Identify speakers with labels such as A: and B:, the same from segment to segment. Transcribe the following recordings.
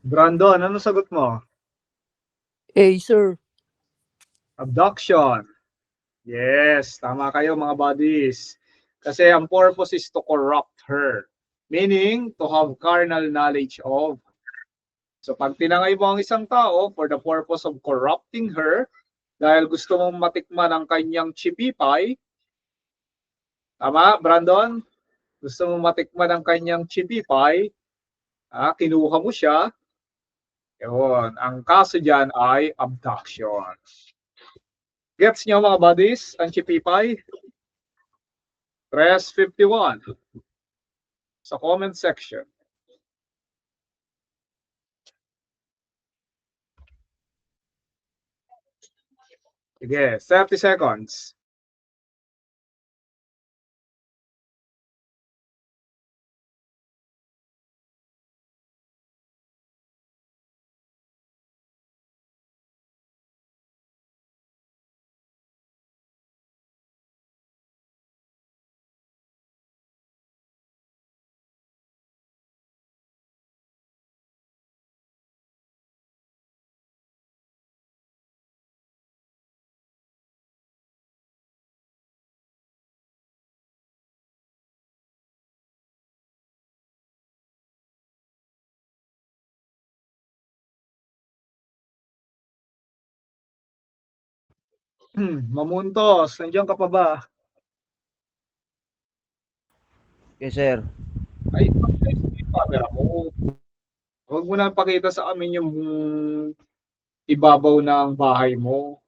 A: Brandon, ano sagot mo?
B: A, sir.
A: Abduction. Yes, tama kayo mga buddies. Kasi ang purpose is to corrupt her. Meaning, to have carnal knowledge of. So pag tinangay mo ang isang tao for the purpose of corrupting her, dahil gusto mong matikman ang kanyang chipipay, tama, Brandon? Gusto mong matikman ang kanyang chipipay, kinuha mo siya, yun, ang kaso dyan ay abduction. Gets nyo mga buddies, ang chipipay? Press 51 sa comment section. Sige, 30 seconds. Mamuntos, nandiyan ka pa ba?
C: Yes, sir.
A: Ay, yung camera mo. Huwag mo na pakita sa amin yung ibabaw ng bahay mo.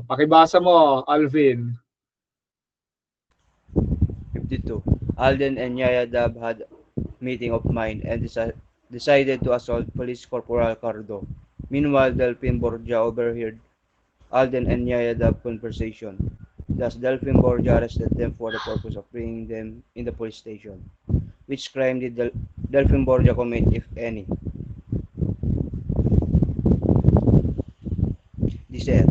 A: Pakibasa mo, Alvin.
C: 52. Alden and Yaya Dab had meeting of mind and decided to assault Police Corporal Cardo. Meanwhile, Delphine Borgia overheard Alden and Yaya Dab conversation. Thus, Delphine Borgia arrested them for the purpose of bringing them in the police station. Which crime did Delphine Borgia commit, if any? Di, sir.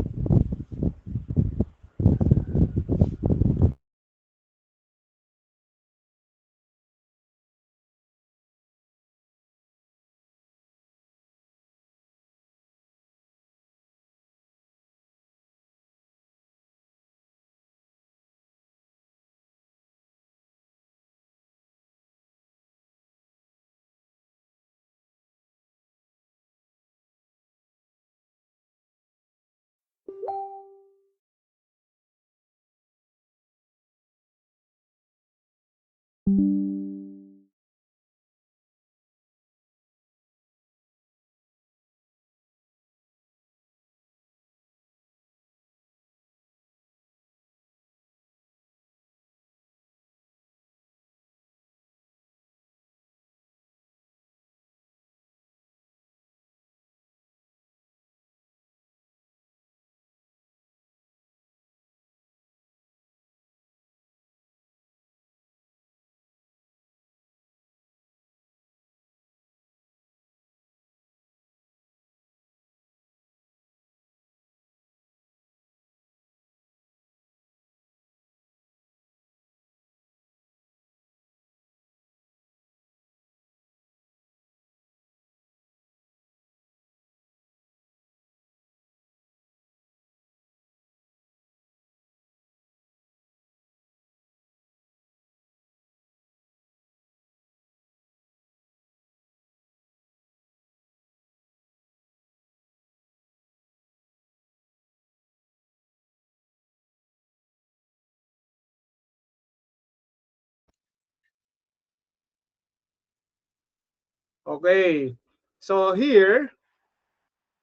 A: Okay. So here,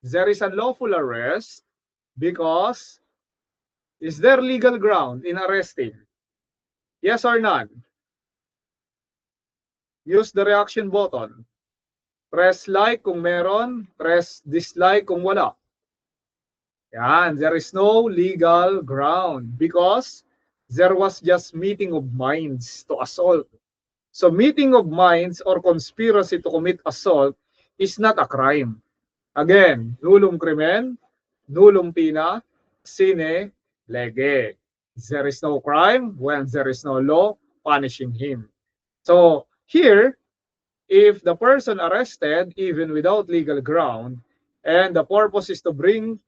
A: there is a lawful arrest because is there legal ground in arresting? Yes or none? Use the reaction button. Press like kung meron, press dislike kung wala. Yan, there is no legal ground because there was just meeting of minds to assault. So meeting of minds or conspiracy to commit assault is not a crime. Again, nullum crimen, nullum pena, sine lege. There is no crime when there is no law punishing him. So here, if the person arrested even without legal ground, and the purpose is to bring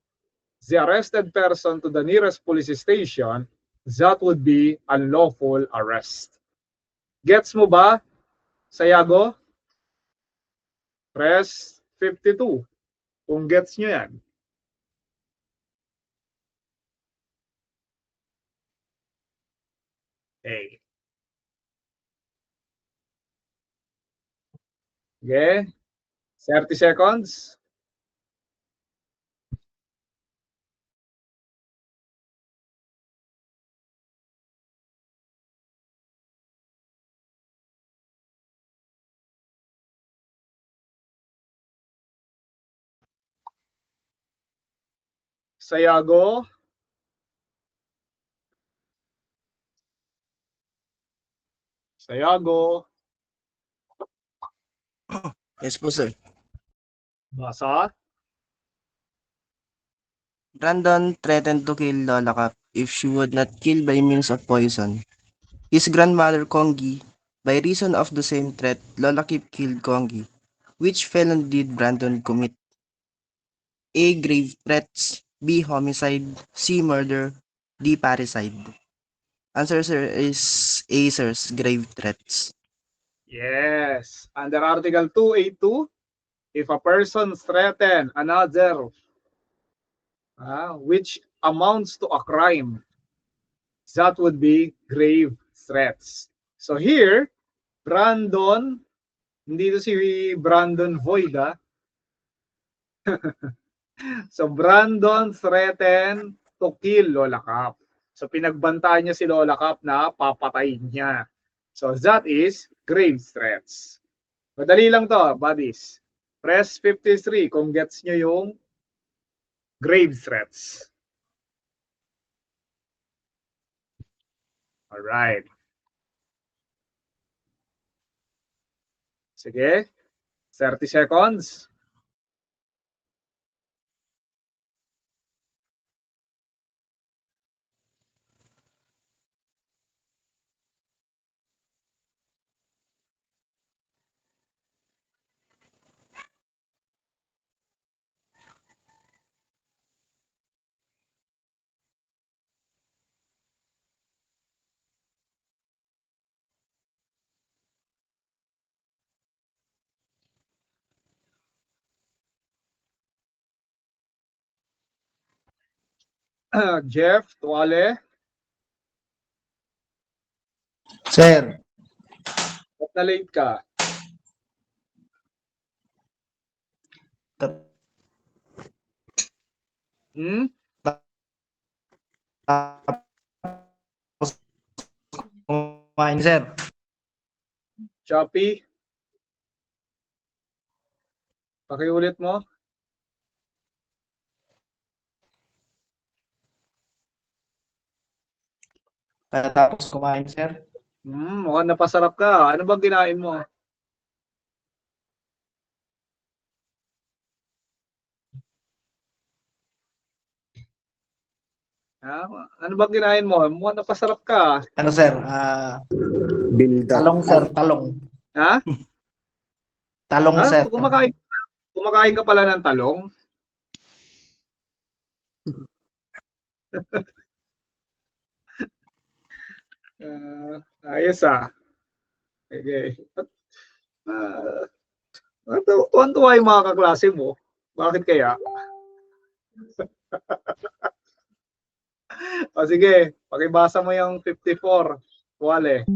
A: the arrested person to the nearest police station, that would be unlawful arrest. Gets mo ba, Sayago? Press 52 kung gets nyo yan. Okay. Okay. 30 seconds. Sayago. Sayago.
D: Yes po, sir.
A: Basa.
D: Brandon threatened to kill Lola Cap if she would not kill by means of poison. His grandmother Kongi, by reason of the same threat, Lola Cap killed Kongi. Which felony did Brandon commit? A. Grave threats. B. Homicide. C. Murder. D. Parricide. Answer, sir, is A, sirs. Grave threats.
A: Yes. Under Article 282, if a person threaten another, which amounts to a crime, that would be grave threats. So here, Brandon, hindi to si Brandon Void, So Brandon threatened to kill Lola Cap. So pinagbantaan niya si Lola Cap na papatayin niya. So that is grave threats. Madali lang to, buddies. Press 53 kung gets nyo yung grave threats. Alright. Sige. 30 seconds. Jeff, Tuwale,
E: Sir,
A: ba't na late ka? Hmm?
E: kumain, sir.
A: Choppy? Pakiulit mo.
E: Tapos kumain, sir.
A: Mukhang napasarap ka. Ano bang kinain mo? Ano bang kinain mo? Mukhang napasarap ka.
E: Ano, sir? Talong, sir. Talong.
A: Ha?
E: Talong, sir.
A: Kumakain ka pala ng talong? Ayos ah. Okay. Tuwan-tuwa yung mga kaklase mo. Bakit kaya? O sige, pakibasa mo yung 54. Tuwale.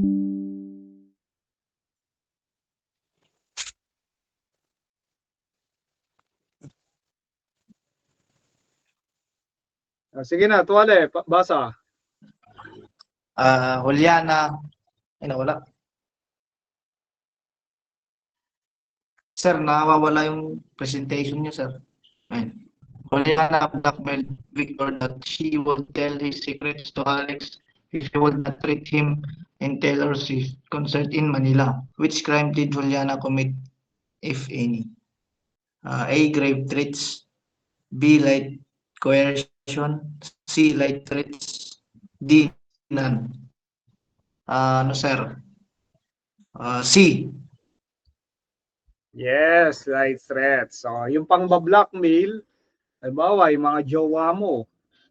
A: Sige na, Tuwale, basa.
E: Juliana. Ay, nawala. Sir, nawawala yung presentation niyo, sir. Ayun. Juliana blackmailed Victor that she will tell his secrets to Alex if he would not treat him in Taylor Swift concert in Manila. Which crime did Juliana commit, if any? A. Grave threats. B. Light coercion. C. Light threats. D. None. Ano, sir? C.
A: Yes, light threats. So, yung pang-blackmail, halimbawa, yung mga jowa mo,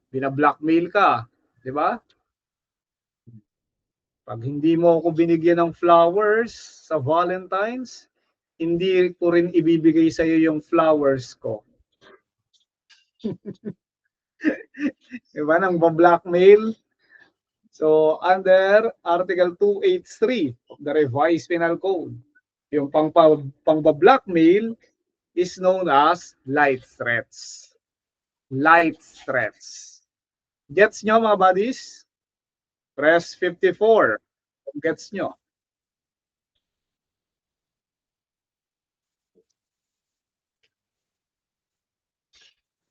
A: bina-blackmail ka, di ba? Pag hindi mo ako binigyan ng flowers sa Valentine's, hindi ko rin ibibigay sa iyo yung flowers ko. Di ba? Nang blackmail. So, under Article 283 of the Revised Penal Code, yung pang-blackmail is known as light threats. Light threats. Gets nyo mga buddies? Press 54. Gets nyo?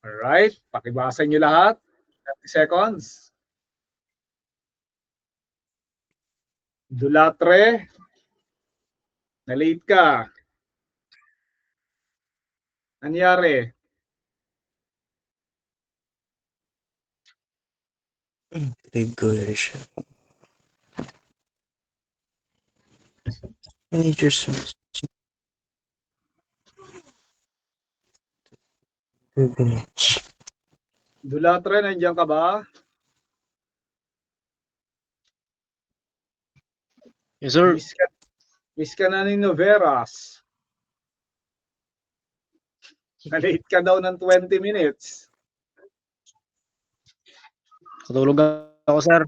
A: Alright, pakibasa nyo lahat. 30 seconds. Dulatre, na-late ka. Nangyari?
D: Grave coercion. Managers. 2 minutes.
A: Dulatre, nandiyan ka ba?
F: Yes, sir.
A: Miss ka na ni Noveras. Na-late ka daw ng 20 minutes.
F: Katulog ako, sir.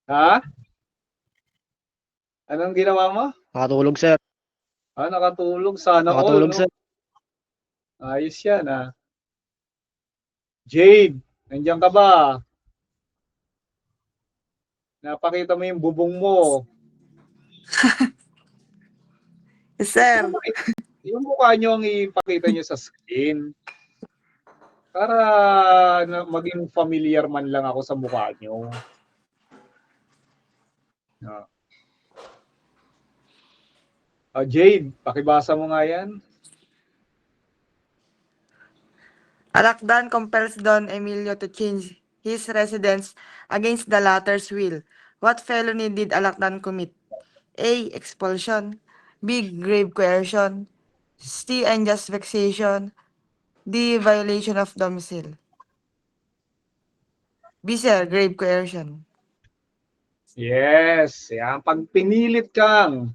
A: Ha? Anong ginawa mo?
F: Nakatulog, sir.
A: Nakatulog. Sana all,
F: Nakatulog,
A: no?
F: sir.
A: Ayos yan, ha? Jade, nandiyan ka ba? Napakita mo yung bubong mo.
G: Yes, sir.
A: Yung mukha nyo ang ipakita nyo sa screen. Para maging familiar man lang ako sa mukha nyo. Jade, pakibasa mo nga yan.
G: Alakdan compels Don Emilio to change his residence against the latter's will. What felony did Alakdan commit? A. Expulsion. B. Grave coercion. C. Unjust vexation. D. Violation of domicile. B, sir. Grave coercion.
A: Yes, yan. Pag pinilit kang,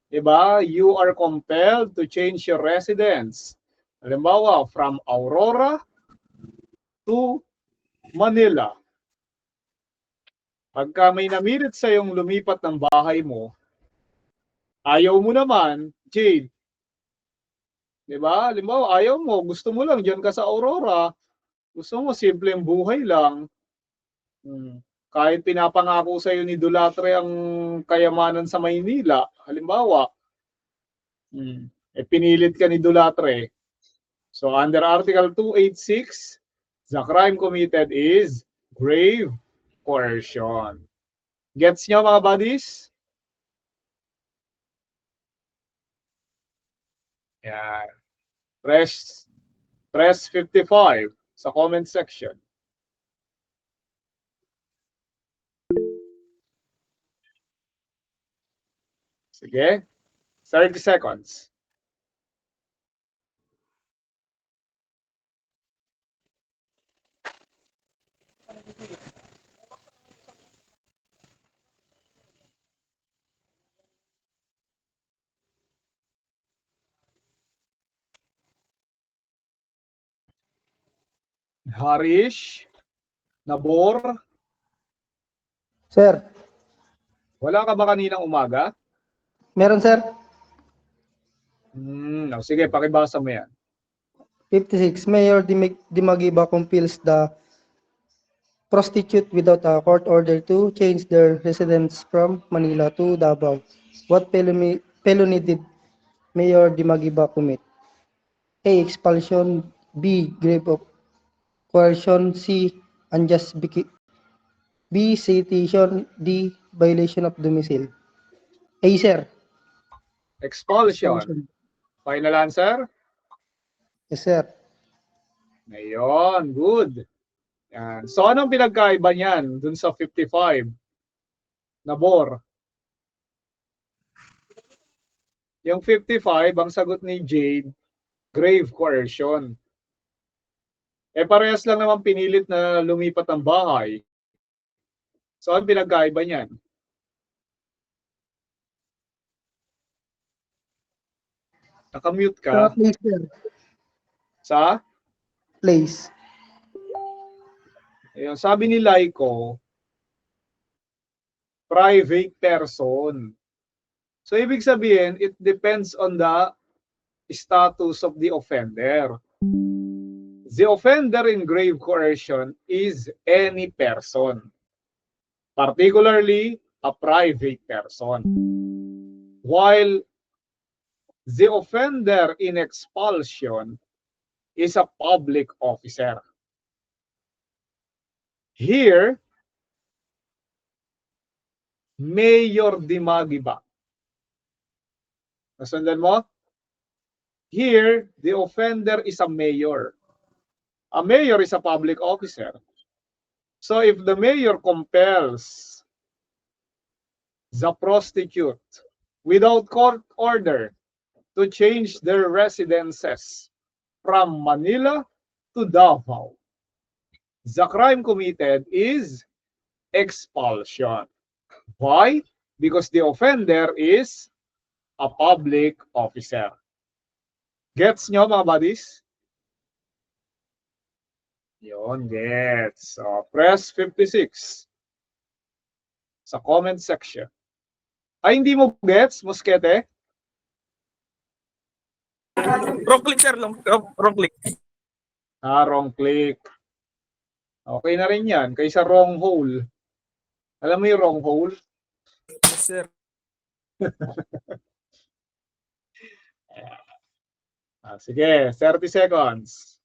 A: diba, you are compelled to change your residence. Halimbawa, from Aurora to Manila. Pagka may namilit sa yung lumipat ng bahay mo, ayaw mo naman, Jade. Diba? Halimbawa, ayaw mo, gusto mo lang dyan ka sa Aurora. Gusto mo, simpleng buhay lang. Kahit pinapangako sa iyo ni Dulatre ang kayamanan sa Maynila, halimbawa, pinilit ka ni Dulatre. So under Article 286, the crime committed is grave coercion. Gets nyo mga buddies? Yan. Press 55 sa comment section. Sige. 30 seconds. Harish, Nabor,
B: Sir,
A: wala ka ba kaninang umaga?
B: meron sir.
A: Sige, pakibasa mo yan.
B: 56. Mayor Dimagiba compels the prostitute without a court order to change their residence from Manila to Davao. What felony did Mayor Dimagiba commit? A. Expulsion. B. Grave of coercion. C. Unjust B. Citation. D. Violation of domicile. A, sir.
A: Expulsion. Final answer?
B: Yes, sir.
A: Ngayon, good. Yan. So, anong pinagkaiba niyan dun sa 55? Nabor. Yung 55, ang sagot ni Jade, grave coercion. Parehas lang naman pinilit na lumipat ng bahay. So, ang pinagkaiba niyan? Nakamute
B: Sa
A: ka?
B: place, sir.
A: Sa?
B: Place.
A: Ayun, sabi ni Laiko, private person. So, ibig sabihin, it depends on the status of the offender. The offender in grave coercion is any person, particularly a private person. While the offender in expulsion is a public officer. Here, Mayor Dimagiba. Nasundan mo? Here, the offender is a mayor. A mayor is a public officer. So if the mayor compels the prostitute without court order to change their residences from Manila to Davao, the crime committed is expulsion. Why? Because the offender is a public officer. Gets nyo mga buddies? Yun, gets. So, press 56 sa comment section. Ay, hindi mo gets, Muskete?
H: Wrong click, sir. Wrong click.
A: Wrong click. Okay na rin yan, kaysa wrong hole. Alam mo yung wrong hole?
H: Yes, sir.
A: Sige, 30 seconds.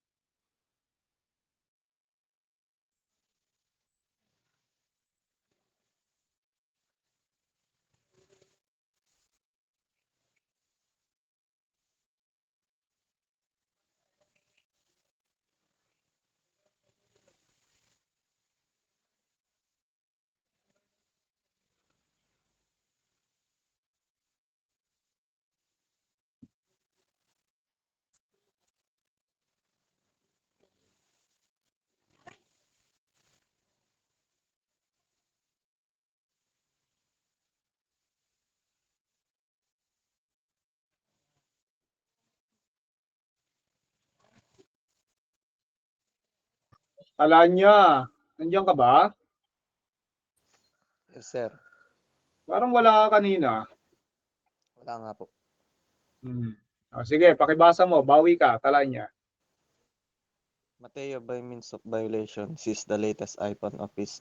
A: Alanya, nandiyan ka ba?
I: Yes, sir.
A: Parang wala ka kanina.
I: Wala nga po.
A: Sige, pakibasa mo, bawi ka, Talanya.
I: Mateo, by means of violation, sees the latest iPhone of his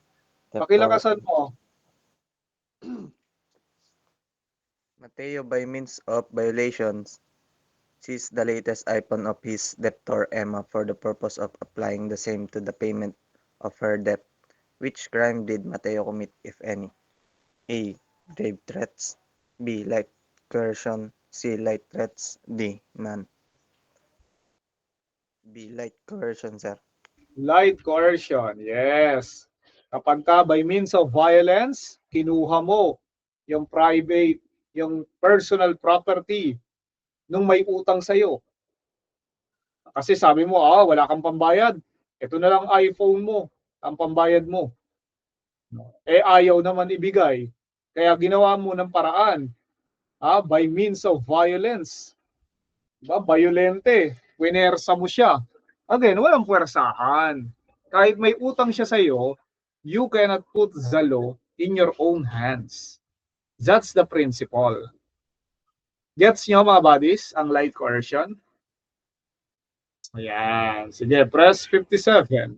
I: debtor.
A: Pakilakasan mo.
I: Mateo, by means of violations, sees the latest iPhone of his debtor Emma for the purpose of applying the same to the payment of her debt. Which crime did Mateo commit, if any? A. Grave threats. B. Light coercion. C. Light threats. D. None. B. Light coercion, sir.
A: Light coercion, yes. Kapag ka by means of violence, kinuha mo yung private, yung personal property nung may utang sa'yo. Kasi sabi mo, wala kang pambayad. Ito na lang iPhone mo, ang pambayad mo. Ayaw naman ibigay. Kaya ginawa mo ng paraan, by means of violence. Diba? Violente. Winersa mo siya. Again, walang puwersahan. Kahit may utang siya sa'yo, you cannot put the law in your own hands. That's the principle. Gets nyo mga buddies, ang light coercion? Ayan. Sige, press 57.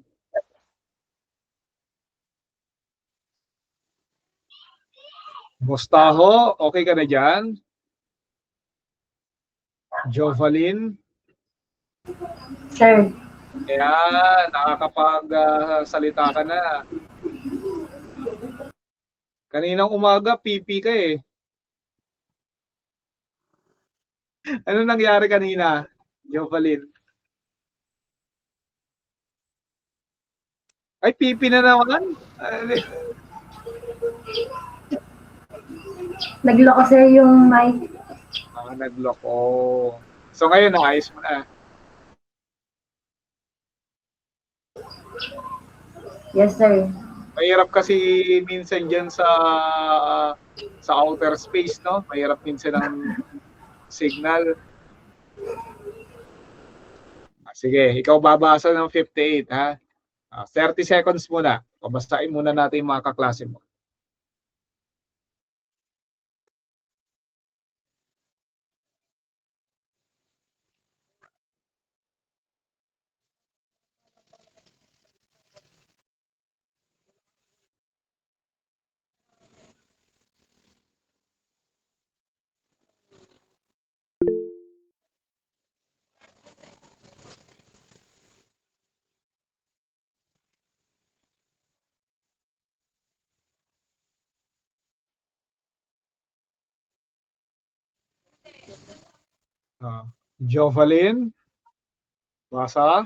A: Mustaho, okay ka na dyan? Jovalyn?
J: Sir,
A: Ayan, nakakapag-salita ka na. Kaninang umaga, pipi ka eh. Ano nangyari kanina, Jovalyn? Ay, pipi na naman?
J: naglo kasi yung mic.
A: Nagloko. So ngayon, naayos mo na.
J: Yes, sir.
A: Mahirap kasi minsan dyan sa outer space, no? Mahirap minsan ang signal. Sige, ikaw babasa ng 58, ha? 30 seconds muna. Pabasahin muna natin yung mga kaklase mo. Jovalyn, basa.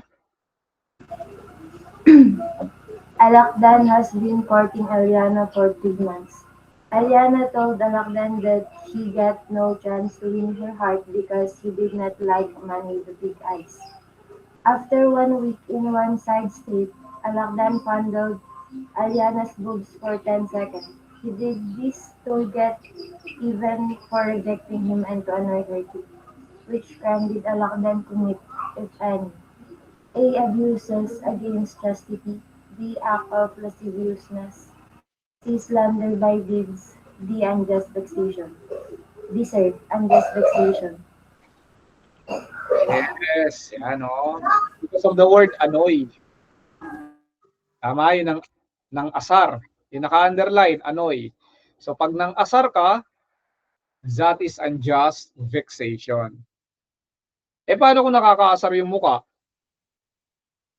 J: Alakdan has been courting Aliana for 3 months. Aliana told Alakdan that he got no chance to win her heart because he did not like a man with the big eyes. After 1 week in one side street, Alakdan fondled Aliana's boobs for 10 seconds. He did this to get even for rejecting him and to annoy her too. Which crime did Alakdan commit, if any? A. Abuses against chastity. B. Act of lasciviousness. C. Slander by deeds. D. Unjust vexation. D. Sir, unjust vexation.
A: Yes, yan o. Because of the word annoy. Tama, yun ng asar. Yung naka-underline, annoy. So pag nang asar ka, that is unjust vexation. Paano kung nakakaasar yung muka?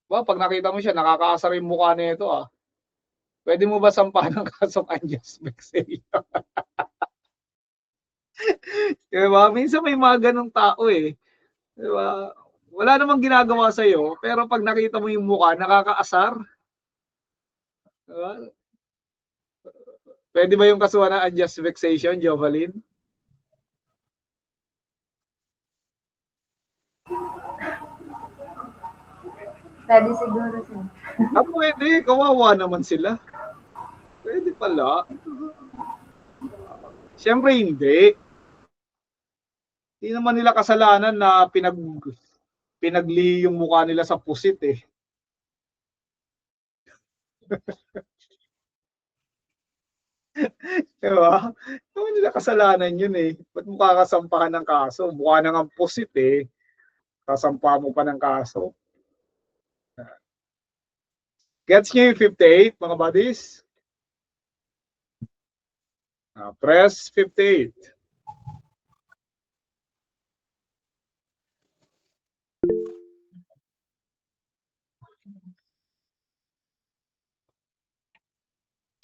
A: Pag nakita mo siya, nakakaasar yung mukha nito Pwede mo ba sampahan ng kasong unjust vexation? Diba? Minsan may mga ganong tao Diba? Wala namang ginagawa sa'yo, pero pag nakita mo yung mukha, nakakaasar. Diba? Pwede ba yung kasuhan ng unjust vexation, Jovalyn?
J: Pwede siguro, sir.
A: Pwede. Kawawa naman sila. Pwede pala. Siyempre hindi. Hindi naman nila kasalanan na pinagli yung mukha nila sa pusit Diba? Naman nila kasalanan yun Ba't mo kakasampahan ng kaso? Mukha na nga pusit Kasampa mo pa ng kaso. Gets niyo yung 58, mga buddies? Press 58.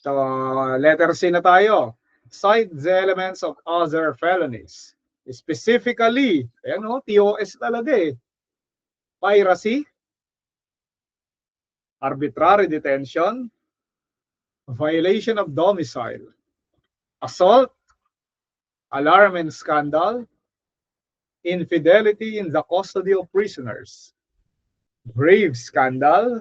A: So, letter C na tayo. Cite the elements of other felonies. Specifically, TOS talaga Piracy, arbitrary detention, violation of domicile, assault, alarm and scandal, infidelity in the custody of prisoners, grave scandal,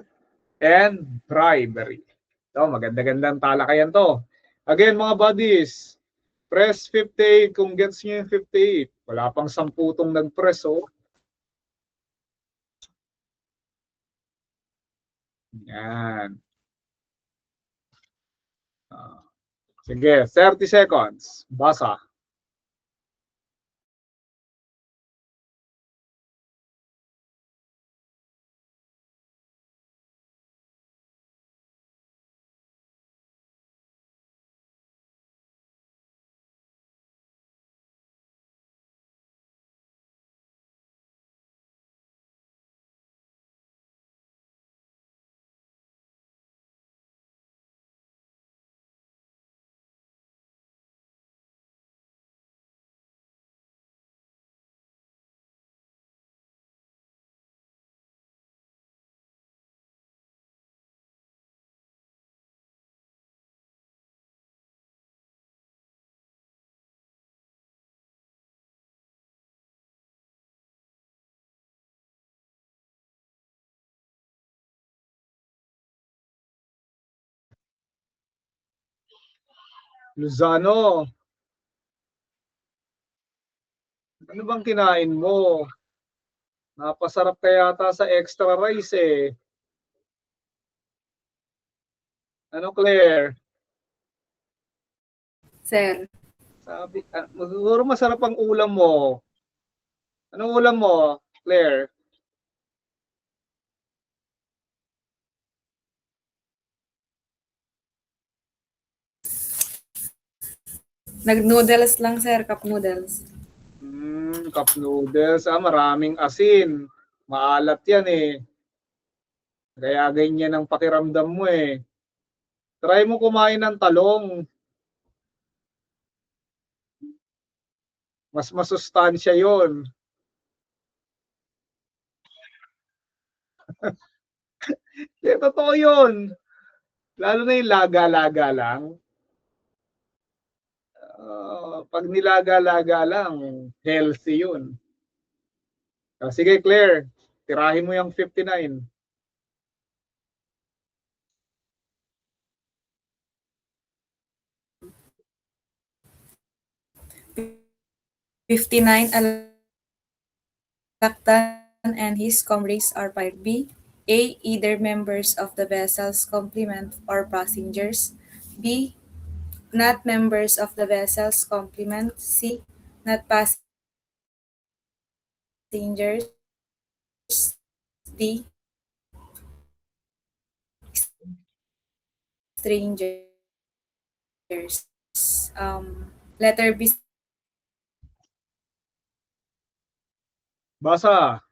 A: and bribery. Maganda-gandang talakayan to. Again, mga buddies, press 58 kung gets nyo yung 58. Wala pang 10 nag-press, Yan. Sige, 30 seconds. Basa. Luzano, ano bang kinain mo? Napasarap ka yata sa extra rice eh. Ano, Claire?
K: Sir,
A: Sabi, siguro masarap ang ulam mo. Anong ulam mo, Claire?
K: nag-noodles lang sir, cup noodles.
A: Cup noodles. Maraming asin. Maalat yan eh. Kaya ganyan ang pakiramdam mo eh. Try mo kumain ng talong. Mas masustansya yon. Totoo yun. Lalo na yung laga-laga lang. Pag nilaga-laga lang, healthy yun. Sige, Claire. Tirahin mo yung 59.
K: 59, Alakdan and his comrades are fired. B. A. Either members of the vessel's complement or passengers. B. Not members of the vessel's complement. C. Not passengers. D. Strangers. Letter B.
A: Basa.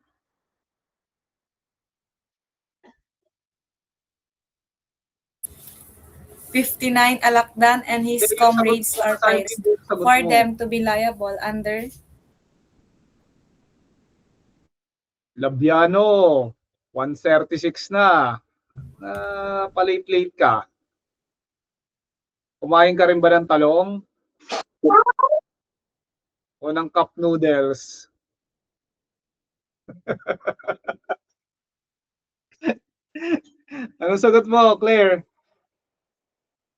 K: '59 Alakdan and his
A: Yung
K: comrades
A: sagot mo,
K: are
A: basahin
K: fired
A: mo yung sagot
K: for
A: mo.
K: them to be liable under
A: Labiano. 1:36 na. Palate-late ka. Kumain ka rin ba ng talong? O ng cup noodles? Anong sagot mo, Claire?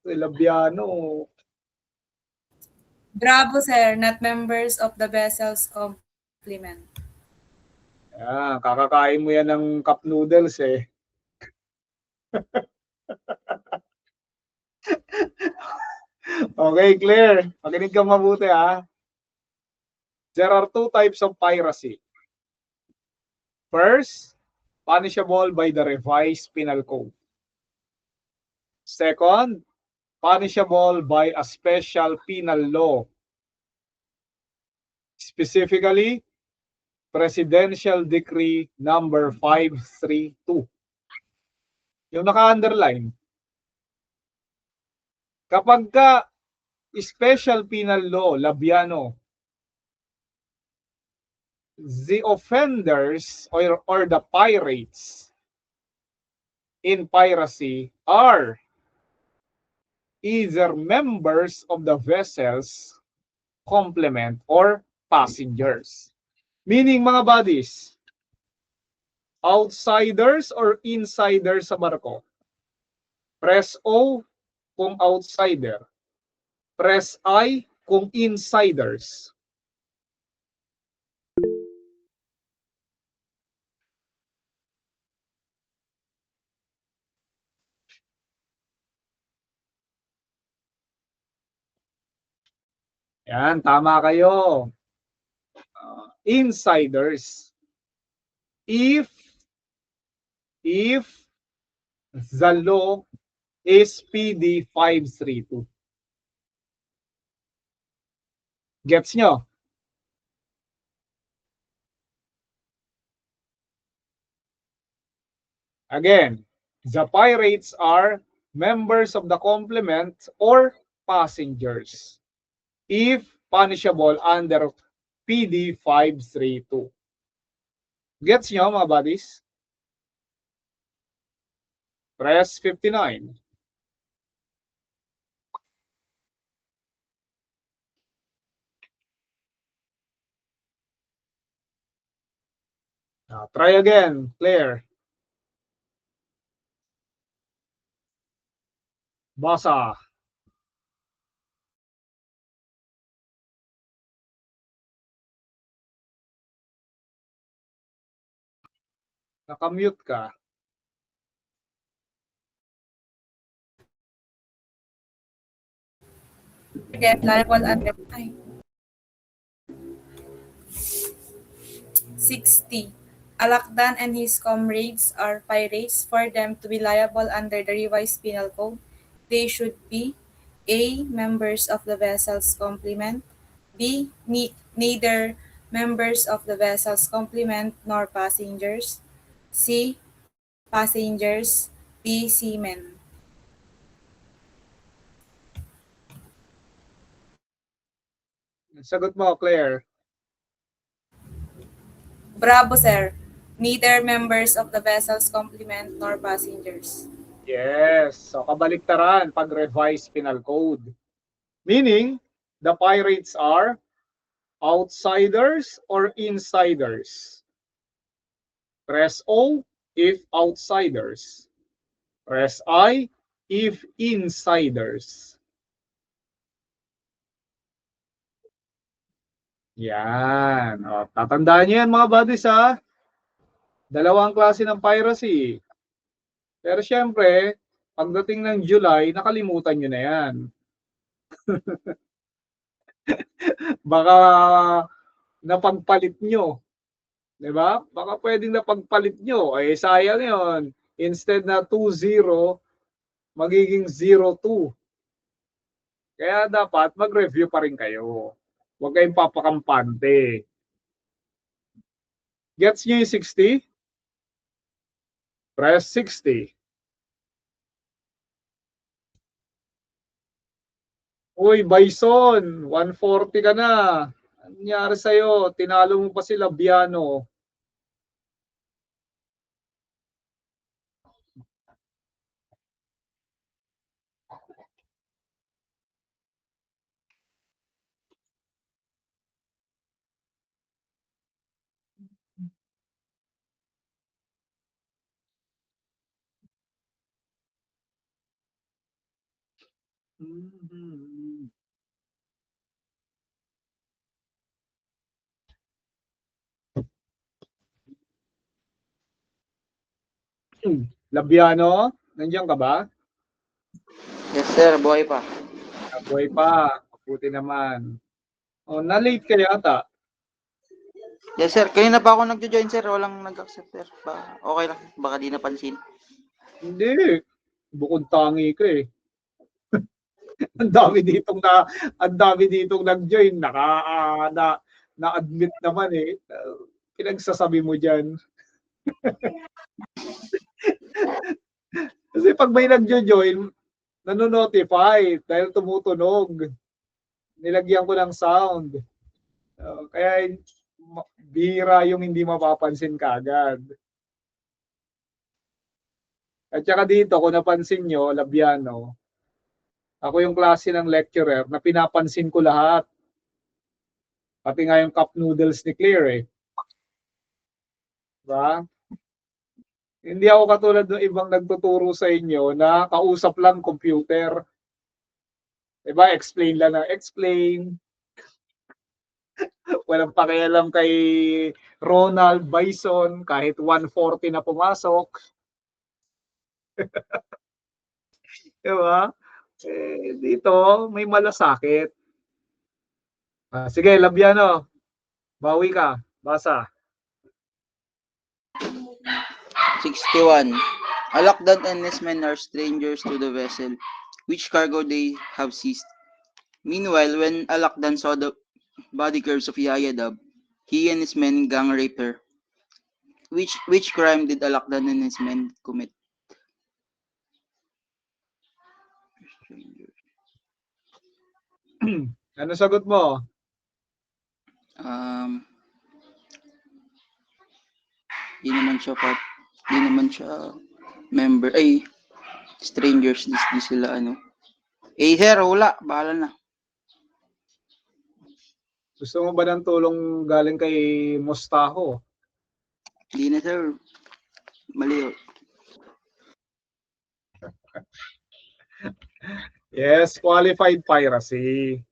A: Labiano.
K: Bravo, sir, not members of the vessel's complement.
A: Kakakain mo yan ng cup noodles eh. Okay, Claire. Makinig ka mabuti ha. There are two types of piracy. First, punishable by the revised penal code. Second, punishable by a special penal law. Specifically, Presidential Decree number 532. Yung naka-underline. Kapag ka special penal law, Labiano, the offenders or the pirates in piracy are either members of the vessel's complement or passengers. Meaning, mga buddies, outsiders or insiders sa barko. Press O kung outsider. Press I kung insiders. Yan, tama kayo. Insiders. If the law is PD 532. Gets nyo? Again, the pirates are members of the complement or passengers if punishable under PD 532. Gets nyo, mga buddies? Press 59. Try again, Claire. Basa. Nakamute ka.
K: Get liable under 60. Alakdan and his comrades are pirates. For them to be liable under the revised penal code, they should be A. Members of the vessel's complement, B. Neither members of the vessel's complement nor passengers, C. Passengers, D. Seamen.
A: Sagot mo, Claire.
K: Bravo, sir. Neither members of the vessel's complement nor passengers.
A: Yes. So, kabaliktaran pag revised penal code. Meaning, the pirates are outsiders or insiders. Press O if outsiders. Press I if insiders. Yan. O, tatandaan niyo yan mga buddies ha. Dalawang klase ng piracy. Pero syempre, pagdating ng July, nakalimutan nyo na yan. Baka napagpalit nyo. Diba? Baka pwedeng napagpalit nyo. Eh, sayang yun. Instead na 2-0, magiging 0-2. Kaya dapat mag-review pa rin kayo. Huwag kayong papakampante. Gets nyo yung 60? Press 60. Uy, Bison, 140 ka na. Ano nangyari sa'yo? Tinalo mo pa si Labiano. Labiano, nandiyan ka ba?
L: Yes, sir. Buhay pa.
A: Buhay pa. Mabuti naman. Oh, na-late ka yata.
L: Yes, sir. Kanina pa ako nagjo-join, sir. Walang nag-accept, sir. Okay lang. Baka di napansin.
A: Hindi. Bukod tangi ka eh. ang dami ditong nag-join. Na-admit naman eh. Pinagsasabi mo diyan. Kasi pag may nagjo-join, nano-notify dahil tumutunog. Nilagyan ko ng sound. Kaya bihira yung hindi mapapansin kaagad. At saka dito, kung napansin nyo, Labiano, ako yung klase ng lecturer na pinapansin ko lahat. Pati nga yung cup noodles ni Claire eh. Diba? Hindi ako katulad ng ibang nagtuturo sa inyo na kausap lang computer. Diba? Explain lang na explain. Walang pakialam kay Ronald Bison kahit 140 na pumasok. Diba? Eh, dito, may malasakit. Sige, Labiano. Bawi ka. Basa.
L: 61. Alakdan and his men are strangers to the vessel, which cargo they have seized. Meanwhile, when Alakdan saw the body curves of Yayadab, he and his men gang raped her. Which crime did Alakdan and his men commit?
A: Ano sagot mo?
L: Di naman siya member, strangers, di sila ano. Sir, wala, bahala na.
A: Gusto mo ba ng tulong galing kay Mostaho?
L: Di na, sir. Mali.
A: Yes, qualified piracy.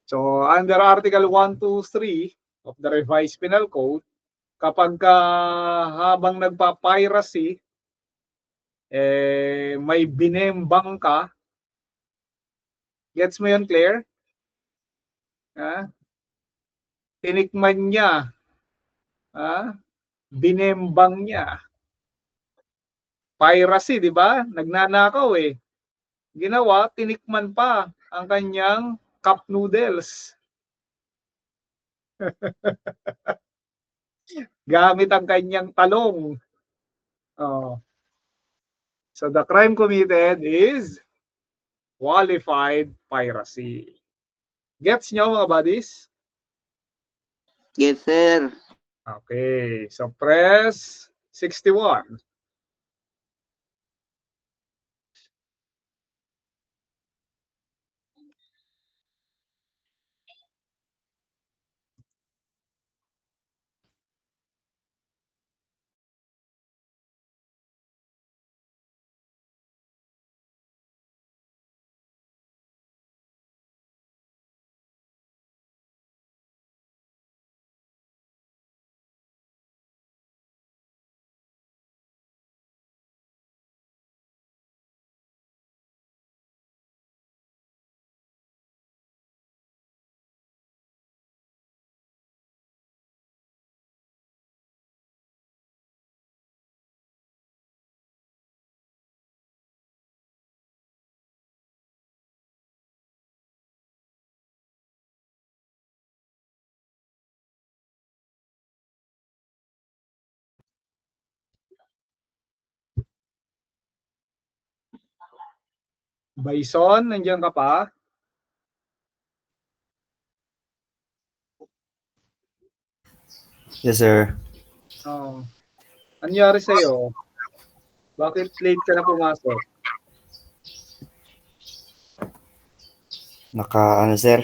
A: So, under Article 123 of the Revised Penal Code, kapag habang nagpa-piracy, may binembang ka. Gets mo yun, Claire? Tinikman niya. Binembang niya. Piracy, di ba? Nagnanakaw eh. Ginawa, tinikman pa ang kanyang cup noodles. Gamit ang kanyang talong. So the crime committed is qualified piracy. Gets nyo mga buddies?
L: Yes, sir.
A: Okay, so press 61. Bison, nandiyan ka pa?
C: Yes, sir.
A: Oh. Anyari sa'yo? Bakit late ka na pumasok?
C: Sir?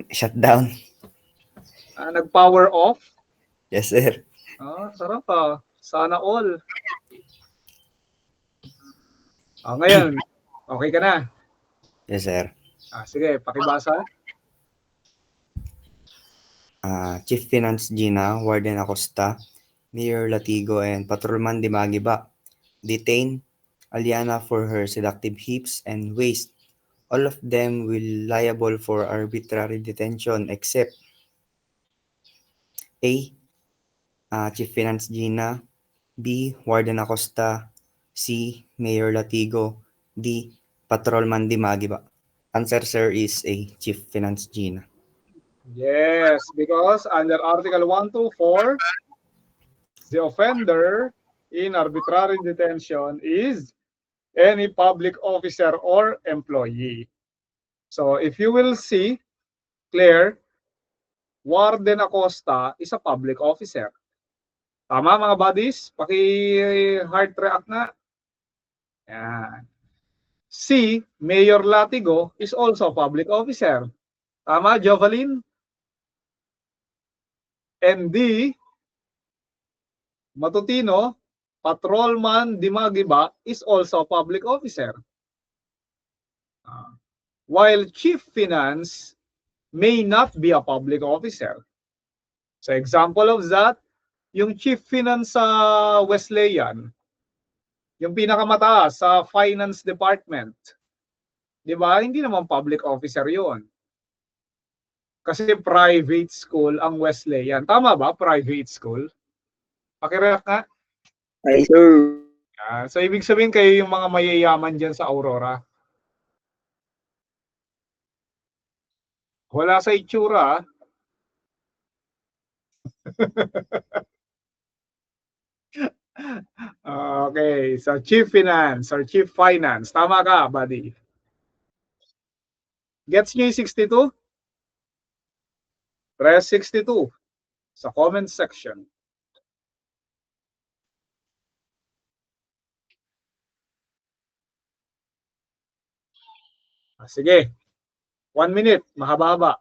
C: Shutdown.
A: Nag-power off?
C: Yes, sir.
A: Sarap ah. Sana all. Ngayon, okay ka na?
C: Yes, sir.
A: Sige, pakibasa.
C: Chief Finance Gina, Warden Acosta, Mayor Latigo, and Patrolman Dimagiba detain Aliana for her seductive hips and waist. All of them will liable for arbitrary detention except A. Chief Finance Gina, B. Warden Acosta, C. Mayor Latigo, D. Patrolman Dimagiba. Answer, sir, is A. Chief Finance Gina.
A: Yes, because under Article 124, the offender in arbitrary detention is any public officer or employee. So if you will see, Claire, Warden Acosta is a public officer. Tama mga buddies? Paki-heart react na. Yan. C, Mayor Latigo is also a public officer. Tama, Jovelyn? And D, Matutino, Patrolman Dimagiba is also a public officer. While Chief Finance may not be a public officer. So example of that, yung Chief Finance sa Wesleyan, yung pinakamataas sa Finance Department, di ba? Hindi naman public officer yon. Kasi private school ang Wesleyan. Tama ba? Private school? Pakireact nga.
L: Ay, sir.
A: So ibig sabihin kayo yung mga mayayaman dyan sa Aurora. Wala sa itsura. Okay, so Chief Finance or Chief Finance. Tama ka, buddy. Gets nyo yung 62? Press 62 sa comment section. Sige. 1 minute. Mahaba-haba.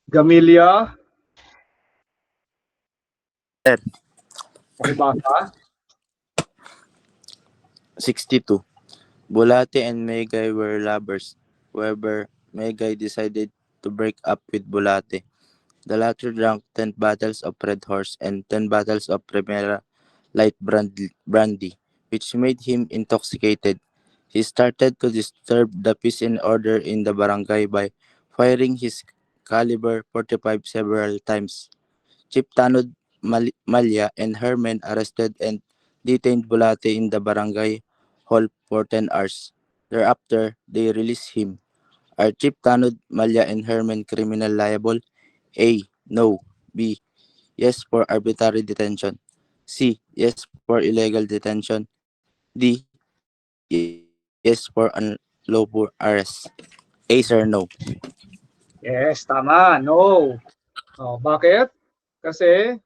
A: Gamilia.
M: Sir.
A: Pakibasa.
M: 62. Bulate and Megay were lovers. However, Megay decided to break up with Bulate. The latter drank 10 bottles of Red Horse and 10 bottles of Primera Light brandy, which made him intoxicated. He started to disturb the peace and order in the barangay by firing his caliber 45 several times. Chief Tanod Malya and her men arrested and detained Bulate in the barangay hall for 10 hours. Thereafter, they released him. Are Chief Tanod Malya and her men criminal liable? A. No. B. Yes for arbitrary detention. C. Yes for illegal detention. D. Yes for unlawful arrest. A, sir, no.
A: Yes, tama. No. Oh, bakit? Kasi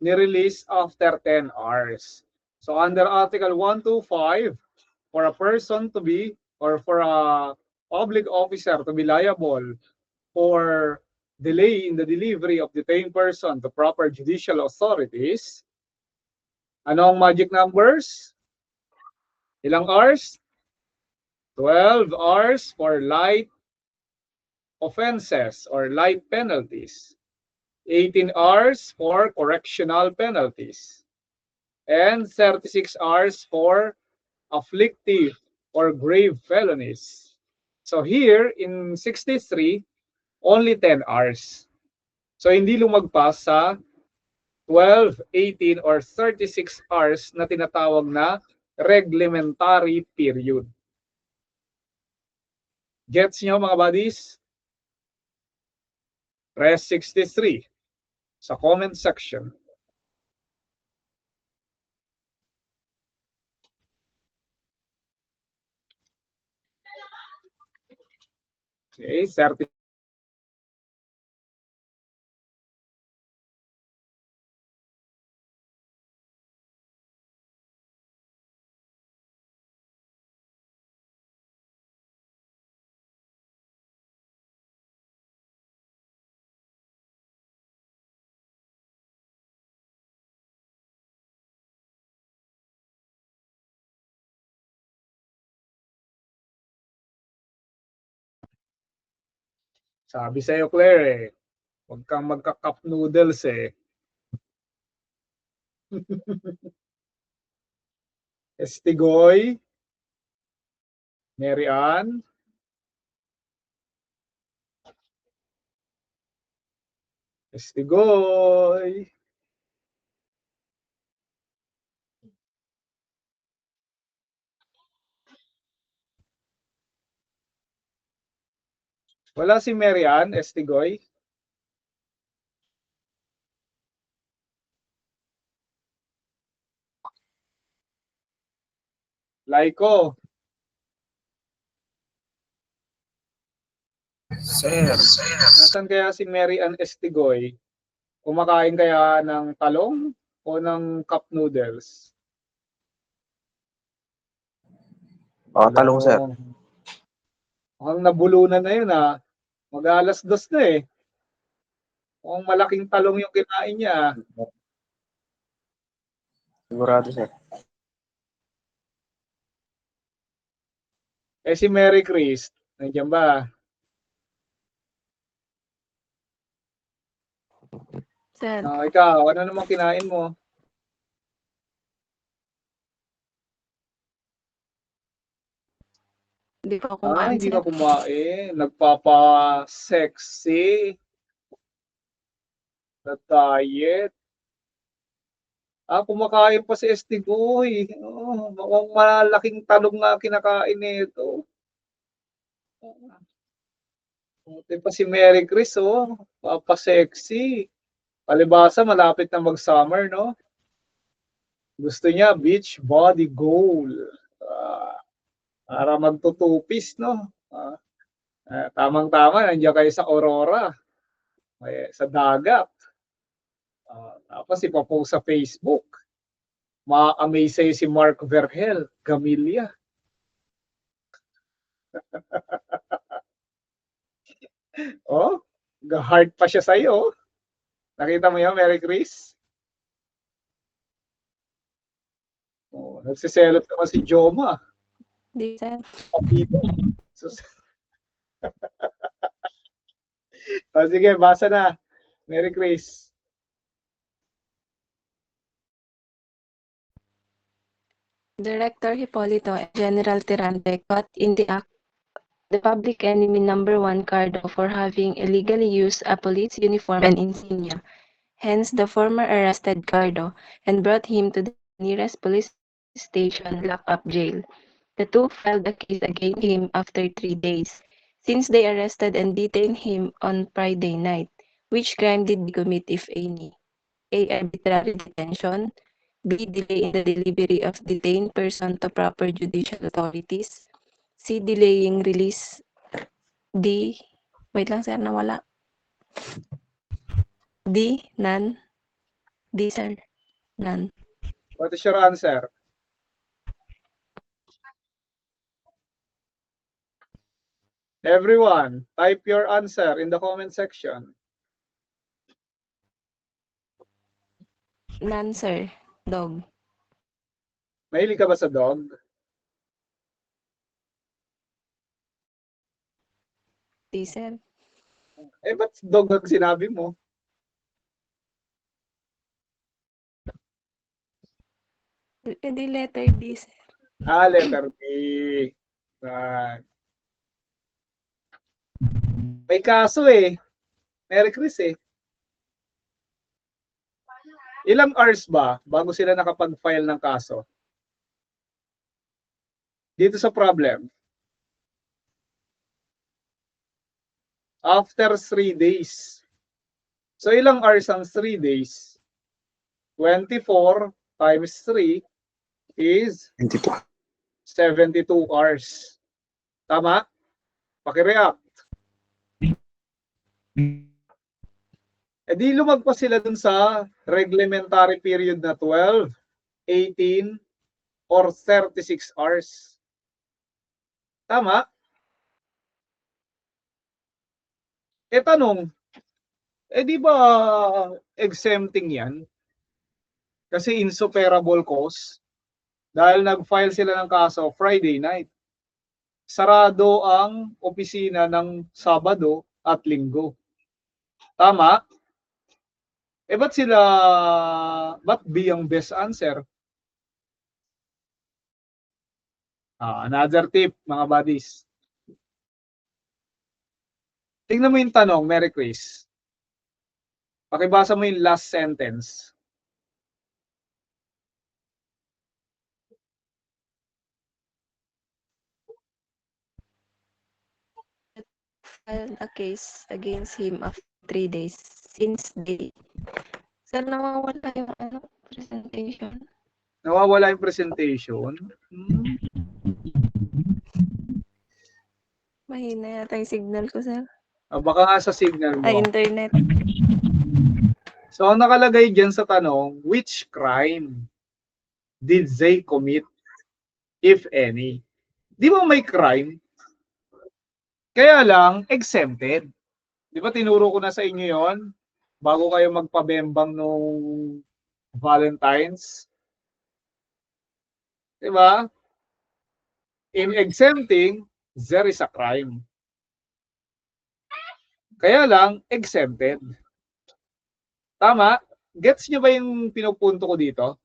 A: ni-release after 10 hours. So under Article 125, for a person to be, or for a public officer to be liable for delay in the delivery of detained person to proper judicial authorities, ano ang magic numbers? Ilang hours? 12 hours for light offenses or light penalties. 18 hours for correctional penalties. And 36 hours for afflictive or grave felonies. So here in 63, only 10 hours. So hindi lumagpas sa 12, 18, or 36 hours na tinatawag na reglementary period. Gets nyo mga buddies? Press 63 sa comment section. Okay, 30. Sabi sa'yo, Claire, huwag kang magka-cup noodles Estigoy, Mary Ann, Estigoy. Wala si Mary Ann, Estigoy. Laiko.
H: Sir.
A: Nasaan kaya si Mary Ann Estigoy? Kumakain kaya ng talong o ng cup noodles?
I: Talong, sir.
A: Ang nabulunan na yun Mag-alas 2 na Kung malaking talong yung kinain niya.
I: Sigurado, sir.
A: Si Mary Chris, nandiyan ba?
N: Sir.
A: Ikaw, ano naman kinain mo?
N: Hindi pa kumain,
A: Hindi
N: sir.
A: ka kumain. Nagpapa-sexy. Na diet. Kumakain pa si Estigoy. Mukhang malaking talong na kinakain nito. Buti pa si Mary Chris, papa-sexy. Palibasa, malapit na mag-summer, no? Gusto niya, beach body goal. Para magtutupis, no? Tamang-tama, nandiyan kayo sa Aurora. Sa dagat. Tapos ipapost sa Facebook. Ma-amaze sa'yo si Mark Verhel, Gamilia. Heart pa siya sa'yo. Nakita mo yan, Mary Chris? Oh, nagsiselot naman si Joma.
N: Di, sir.
A: Sus- sige, basa na. Mary Chris.
N: Director Hipolito and General Tirante caught in the act the public enemy number 1 Cardo for having illegally used a police uniform and insignia. Hence, the former arrested Cardo and brought him to the nearest police station lock-up jail. The two filed a case against him after 3 days, since they arrested and detained him on Friday night. Which crime did he commit, if any? A. Arbitrary detention. B. Delay in the delivery of detained person to proper judicial authorities. C. Delaying release. D. Wait lang sir, nawala. D. None. D sir. None.
A: What is your answer? Everyone, type your answer in the comment section.
N: None sir. Dog.
A: Mahilig ka ba sa dog?
N: D sir.
A: Eh, ba't dog ang sinabi mo?
N: Di letter D sir.
A: Letter B. Right. May kaso eh. Mary Chris eh. Ilang hours ba bago sila nakapag-file ng kaso? Dito sa problem. After 3 days. So ilang hours ang 3 days? 24 times 3 is 72 hours. Tama? Pakireact. E di lumagpas sila dun sa reglementary period na 12, 18, or 36 hours. Tama? E tanong, di ba exempting yan? Kasi insuperable cause. Dahil nag-file sila ng kaso Friday night. Sarado ang opisina ng Sabado at Linggo. Tama? Ba't B ang best answer? Another tip, mga buddies. Tingnan mo yung tanong, Mary Chris. Pakibasa mo yung last sentence.
N: Filed a case against him after 3 days since they... Sir, nawawala yung presentation.
A: Nawawala yung presentation.
N: Mahina yata yung signal ko, sir.
A: Baka nga sa signal mo.
N: Ay, internet.
A: So, ang nakalagay dyan sa tanong, which crime did they commit, if any? Di ba may crime? Kaya lang, exempted. Di ba tinuro ko na sa inyo yon bago kayo magpabembang nung Valentine's? Di ba? In exempting, there is a crime. Kaya lang, exempted. Tama? Gets nyo ba yung pinupunto ko dito?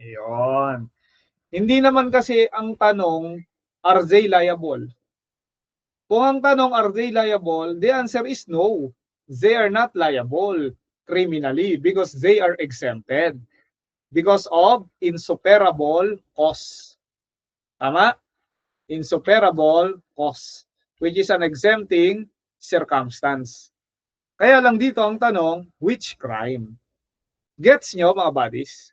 A: Iyon. Hindi naman kasi ang tanong, are they liable? Kung ang tanong, are they liable? The answer is no. They are not liable criminally because they are exempted because of insuperable cause. Tama? Insuperable cause, which is an exempting circumstance. Kaya lang dito ang tanong, which crime? Gets nyo, mga buddies?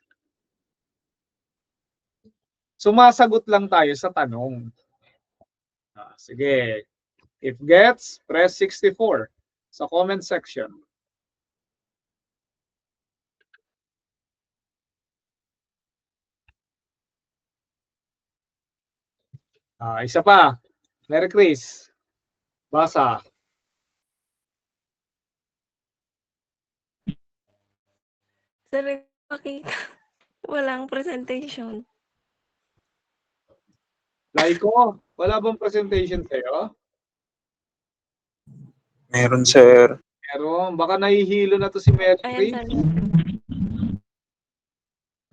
A: Sumasagot lang tayo sa tanong. Sige. If gets, press 64 sa comment section. Isa pa. Mary Chris. Basa.
N: Sir, pakita. Walang presentation.
A: Laiko, wala bang presentation sa'yo?
H: Meron, sir.
A: Pero baka nahihilo na to si Mary
N: Ayan,
A: Grace.
N: sir.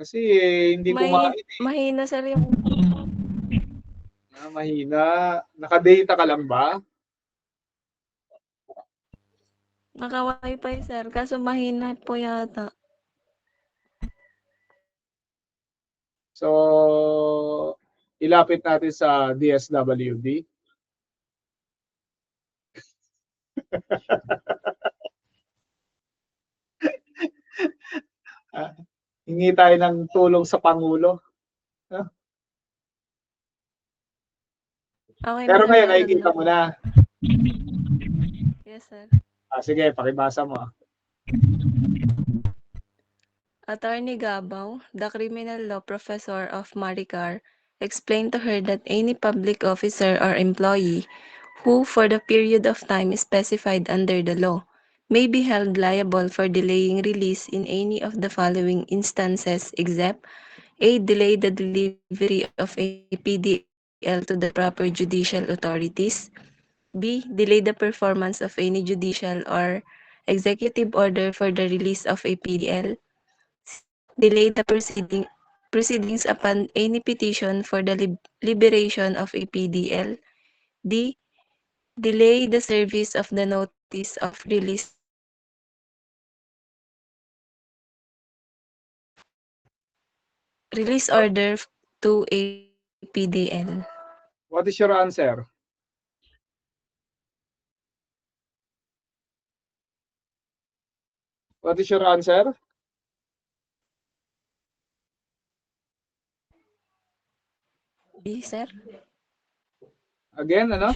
A: Kasi hindi
N: May,
A: kumain.
N: mahina, sir, yung...
A: Mahina. Nakadata ka lang ba?
N: Naka-wifi, sir. Kaso mahina po yata.
A: So, ilapit natin sa DSWD. Hingi tayo ng tulong sa Pangulo.
N: Okay na,
A: Pero
N: sir.
A: ngayon,
N: Nalog
A: nakikita
N: na.
A: mo na.
N: Yes, sir.
A: Sige, pakibasa mo.
N: Attorney Gabaw, the criminal law professor of Maricar, explained to her that any public officer or employee who, for the period of time specified under the law, may be held liable for delaying release in any of the following instances except A. Delay the delivery of a PDL to the proper judicial authorities. B. Delay the performance of any judicial or executive order for the release of a PDL. Delay the proceedings upon any petition for the liberation of a PDL. D. Delay the service of the notice of release order to a PDL.
A: What is your answer? What is your answer?
N: B, sir?
A: Again, ano?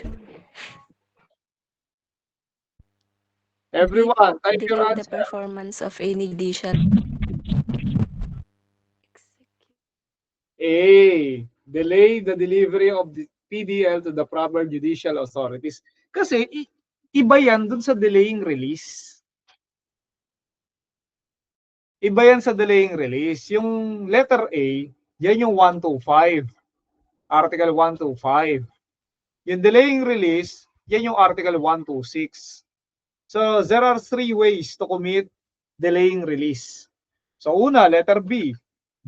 A: Everyone, type your
N: Delay the
A: answer.
N: performance of any judicial.
A: A. Delay the delivery of the PDL to the proper judicial authorities. Kasi iba yan dun sa delaying release. Iba yan sa delaying release. Yung letter A, yan yung 125. Article 125. Yung delaying release, yan yung Article 126. So, there are three ways to commit delaying release. So, una, letter B,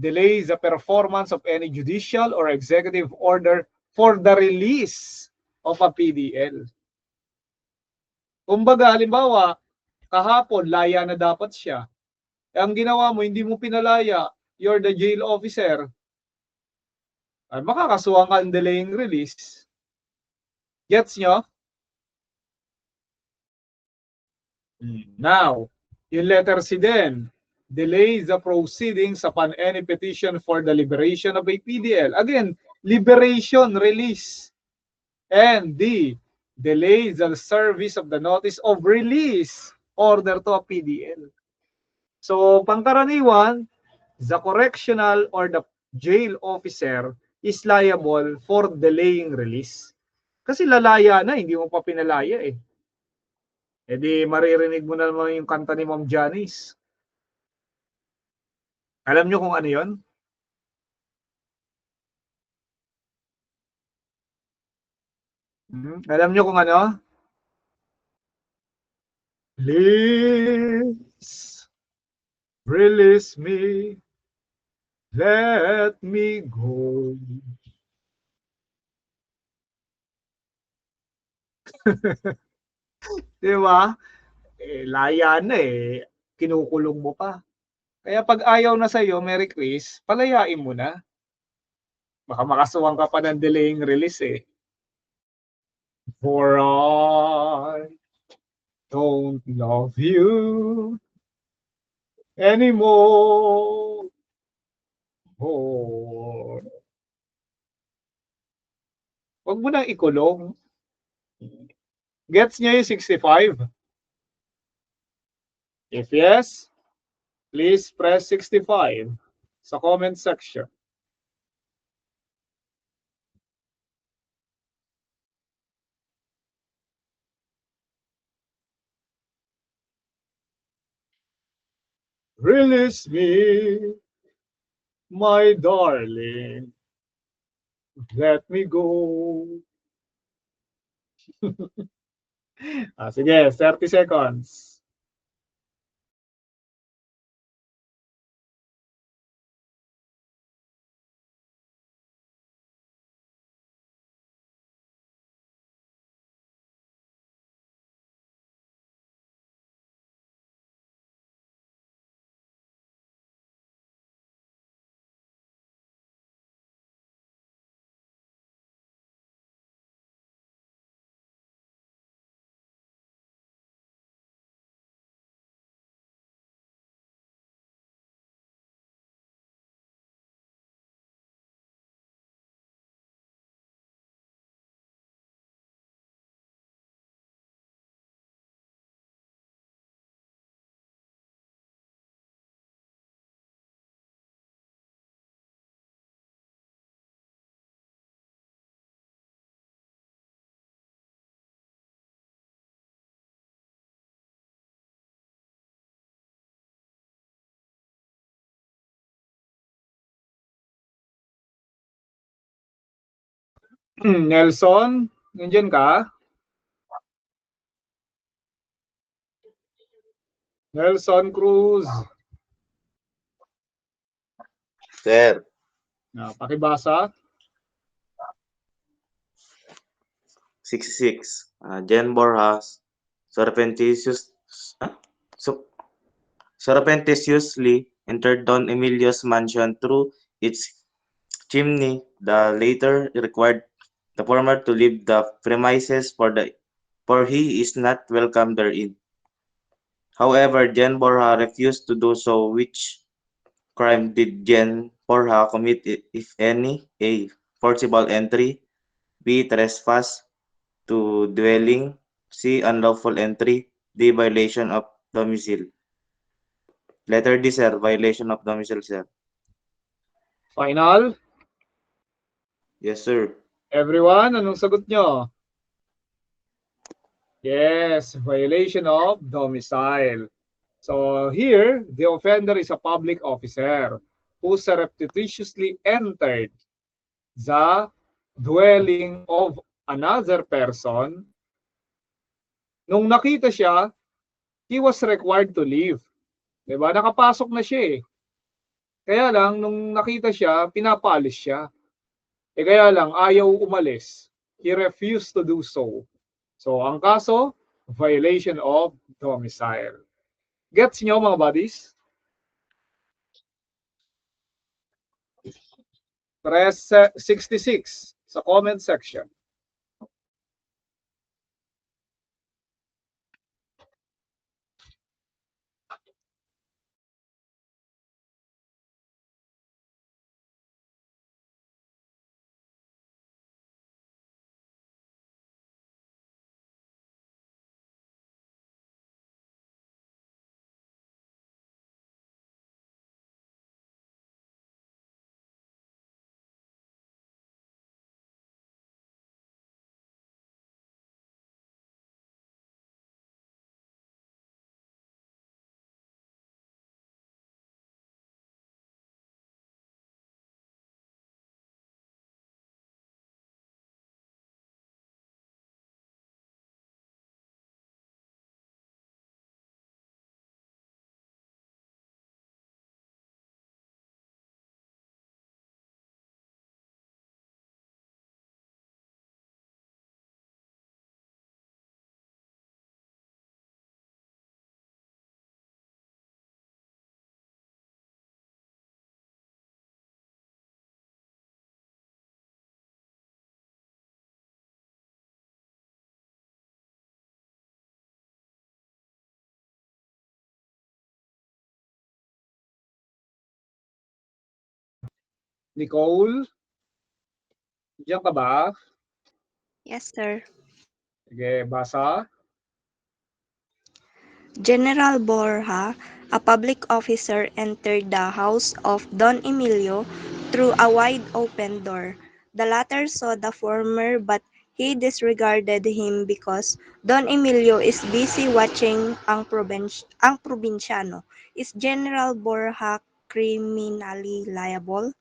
A: delay the performance of any judicial or executive order for the release of a PDL. Kumbaga, halimbawa, kahapon, laya na dapat siya. Ang ginawa mo, hindi mo pinalaya, you're the jail officer, ay makakasuhan ka ng delaying release. Gets nyo? Now, yung letter C din, delay the proceedings upon any petition for the liberation of a PDL. Again, liberation, release. And D, delay the service of the notice of release order to a PDL. So, pangkaraniwan, the correctional or the jail officer is liable for delaying release. Kasi lalaya na, hindi mo pa pinalaya eh. E di maririnig mo na naman yung kanta ni Ma'am Janice. Alam nyo kung ano yon? Alam nyo kung ano? Please release me, let me go. Di ba? Laya na eh. Kinukulong mo pa. Kaya pag ayaw na sa'yo, Mary Chris, palayain mo na. Baka makasuwang ka pa ng delaying release eh. For I don't love you anymore. Oh. Huwag mo nang ikulong. Gets niya yung 65? If yes, please press 65 sa comment section. Release me, my darling. Let me go. Sige, 30 seconds. Nelson, nandiyan ka? Nelson Cruz.
O: Sir,
A: Pakibasa.
O: 66. Jen Borjas surreptitiously so, surreptitiously entered Don Emilio's mansion through its chimney. The latter required the former to leave the premises for he is not welcome therein. However, Jen Borja refused to do so. Which crime did Jen Borja commit, if any? A. Forcible entry. B. Trespass to dwelling. C. Unlawful entry. D. Violation of domicile. Letter D, sir. Violation of domicile, sir.
A: Final?
O: Yes, sir.
A: Everyone, anong sagot nyo? Yes, violation of domicile. So here, the offender is a public officer who surreptitiously entered the dwelling of another person. Nung nakita siya, he was required to leave. Diba? Nakapasok na siya eh. Kaya lang, nung nakita siya, pinapaalis siya. Kaya lang, ayaw umalis. He refused to do so. So, ang kaso, violation of domicile. Gets nyo mga buddies? Press 66 sa comment section. Nicole, diyan ka ba?
P: Yes, sir.
A: Sige, basa.
P: General Borja, a public officer, entered the house of Don Emilio through a wide open door. The latter saw the former but he disregarded him because Don Emilio is busy watching ang probinsyano. Is General Borja criminally liable?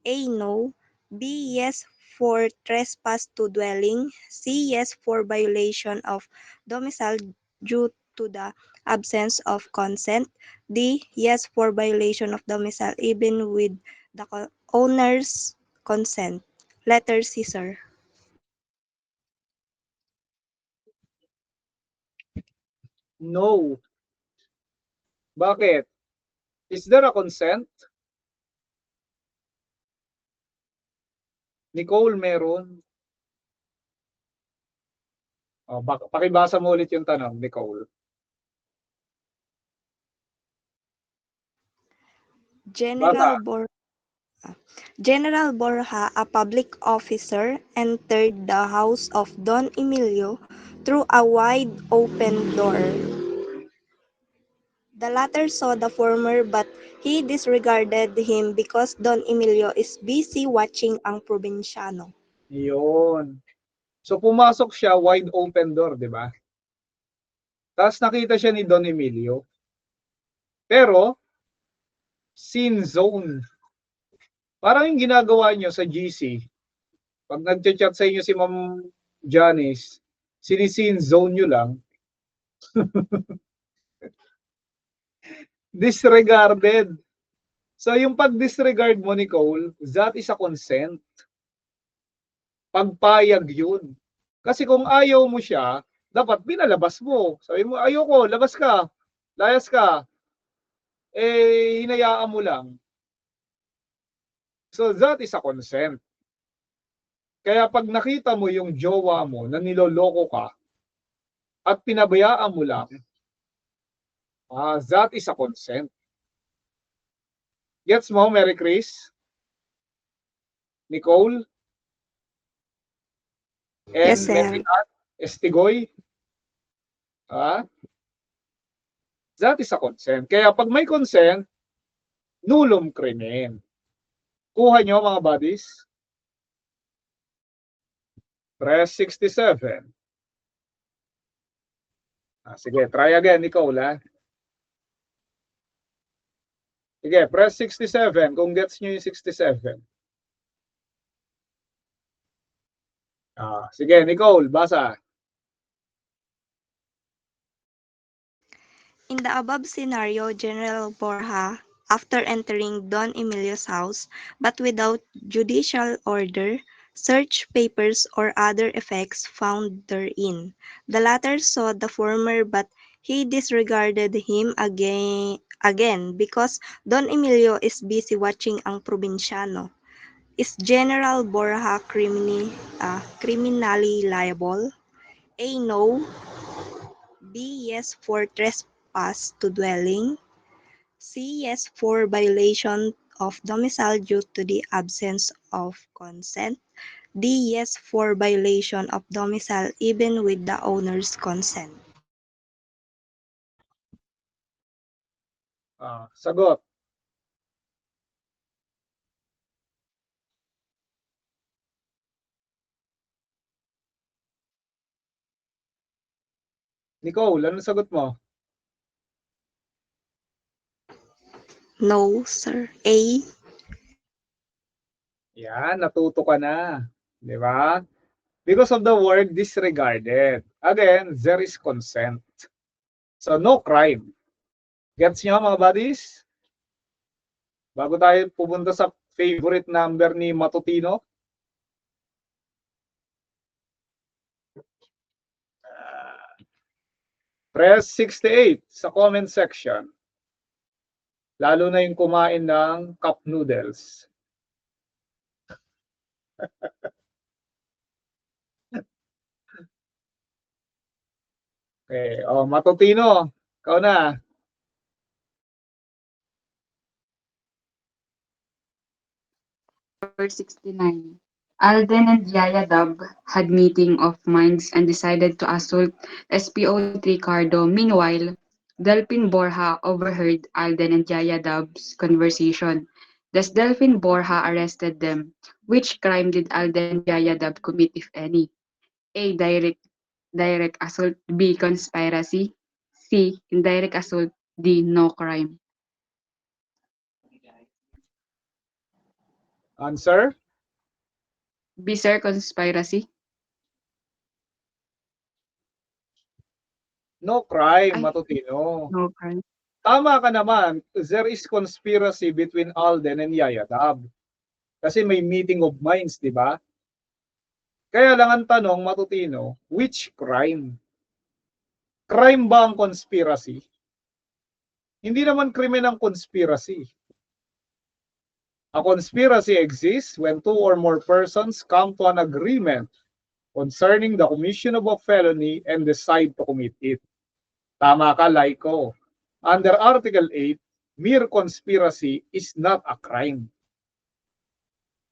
P: A. No. B. Yes for trespass to dwelling. C. Yes for violation of domicile due to the absence of consent. D. Yes for violation of domicile even with the owner's consent. Letter C, sir.
A: No. Bakit? Is there a consent? Nicole, meron. Pakibasa mo ulit yung tanong, Nicole.
P: General General Borja, a public officer, entered the house of Don Emilio through a wide open door. The latter saw the former but he disregarded him because Don Emilio is busy watching ang probinsyano.
A: Yun. So pumasok siya, wide open door, di ba? Tapos nakita siya ni Don Emilio. Pero, scene zone. Parang yung ginagawa nyo sa GC, pag nag-chat sa inyo si Ma'am Janice, sini-scene zone nyo lang. Disregarded. So yung pag-disregard mo, Nicole, that is a consent. Pagpayag yun. Kasi kung ayaw mo siya, dapat binalabas mo. Sabi mo, ayoko, labas ka, layas ka. Eh, hinayaan mo lang. So that is a consent. Kaya pag nakita mo yung jowa mo na niloloko ka at pinabayaan mo lang, that is a consent. Gets mo, Mary Chris? Nicole? And
P: Yes, sir.
A: Mary Ann Estigoy? That is a consent. Kaya pag may consent, nullum crimen. Kuha nyo mga buddies? Press 67. Sige, try again, Nicole. Sige, press 67 kung gets nyo yung 67. Sige, Nicole, basa.
P: In the above scenario, General Borja, after entering Don Emilio's house, but without judicial order, searched papers or other effects found therein. The latter saw the former but he disregarded him again because Don Emilio is busy watching ang probinsyano. Is General Borja criminally liable? A. No. B. Yes for trespass to dwelling. C. Yes for violation of domicile due to the absence of consent. D. Yes for violation of domicile even with the owner's consent.
A: Sagot. Nicole, ano sagot mo?
P: No, sir. A.
A: Yan, natuto ka na. Di ba? Because of the word disregarded. Again, there is consent. So, no crime. Gets nyo mga buddies? Bago tayo pupunta sa favorite number ni Matutino. Press 68 sa comment section. Lalo na yung kumain ng cup noodles. Okay, Matutino, ikaw na.
Q: Number 69. Alden and Yayadab had meeting of minds and decided to assault SPO Ricardo. Meanwhile, Delphin Borja overheard Alden and Yayadab's conversation. Thus Delphin Borja arrested them. Which crime did Alden and Yayadab commit, if any? A. Direct assault. B. Conspiracy. C. Indirect assault. D. No crime.
A: Answer?
Q: B, sir, conspiracy.
A: No crime,
Q: Ay,
A: matutino.
Q: no crime.
A: Tama ka naman. There is conspiracy between Alden and Yayadab. Kasi may meeting of minds, di ba? Kaya lang ang tanong, matutino, which crime? Crime ba ang conspiracy? Hindi naman krimen ang conspiracy. A conspiracy exists when two or more persons come to an agreement concerning the commission of a felony and decide to commit it. Tama ka, Laiko. Under Article 8, mere conspiracy is not a crime.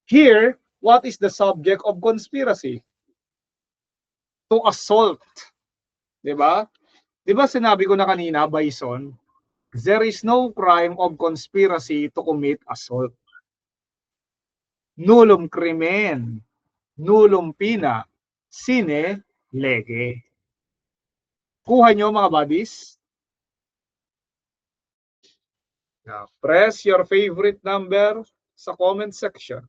A: Here, what is the subject of conspiracy? To assault. Diba? Diba sinabi ko na kanina, Bison, there is no crime of conspiracy to commit assault. Nullum crimen, nullum pina, sine lege. Kuha nyo mga buddies? Now, press your favorite number sa comment section.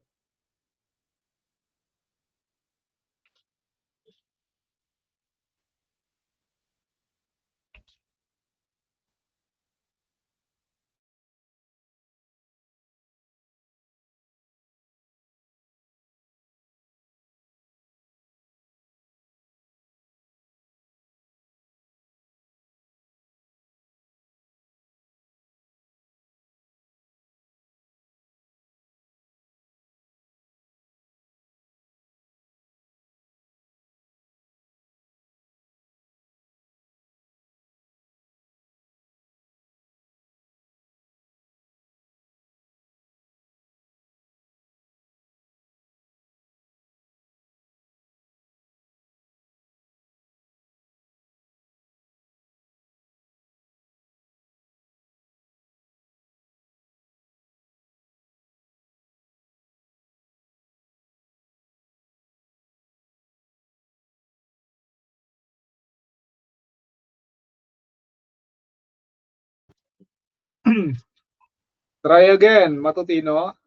A: Try again, matutino.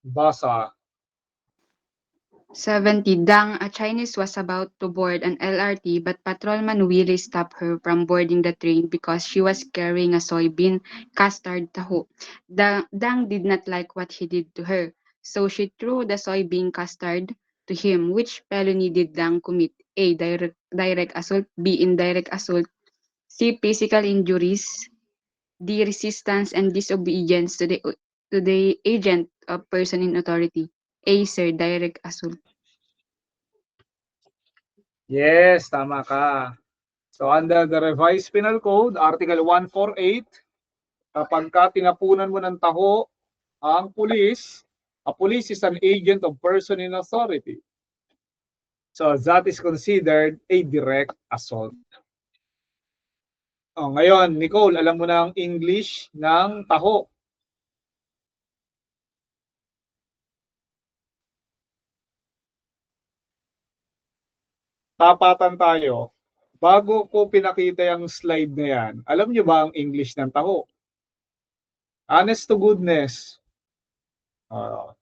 A: Basa.
Q: 70. Dang, a Chinese was about to board an LRT, but Patrolman Willie stopped her from boarding the train because she was carrying a soybean custard taho. Dang did not like what he did to her, so she threw the soybean custard to him. Which felony did Dang commit? A. Direct assault. B. Indirect assault. C. Physical injuries. D. Resistance and disobedience to the agent of person in authority. A, sir, direct assault.
A: Yes, tama ka. So under the revised penal code, Article 148, kapag ka tinapunan mo ng taho ang pulis, a police is an agent of person in authority. So that is considered a direct assault. Oh, ngayon, Nicole, alam mo na ang English ng taho. Tapatan tayo. Bago ko pinakita yung slide na yan, alam nyo ba ang English ng taho? Honest to goodness.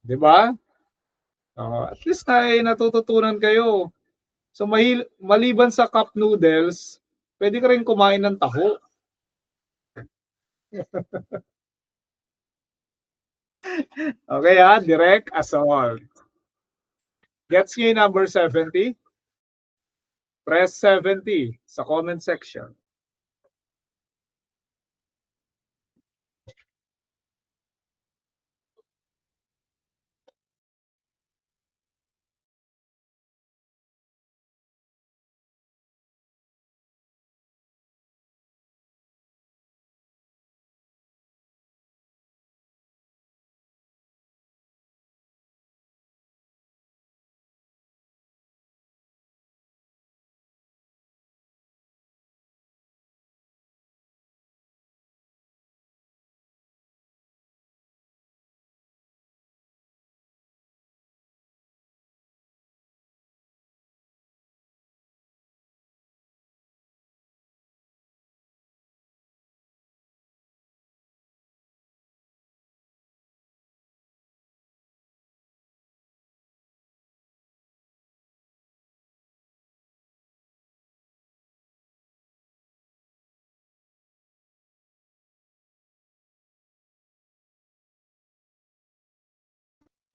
A: Di ba? At least natututunan kayo. So maliban sa cup noodles, pwede ka rin kumain ng taho. Okay direct assault. Gets nyo yung number 70? Press 70 sa comment section.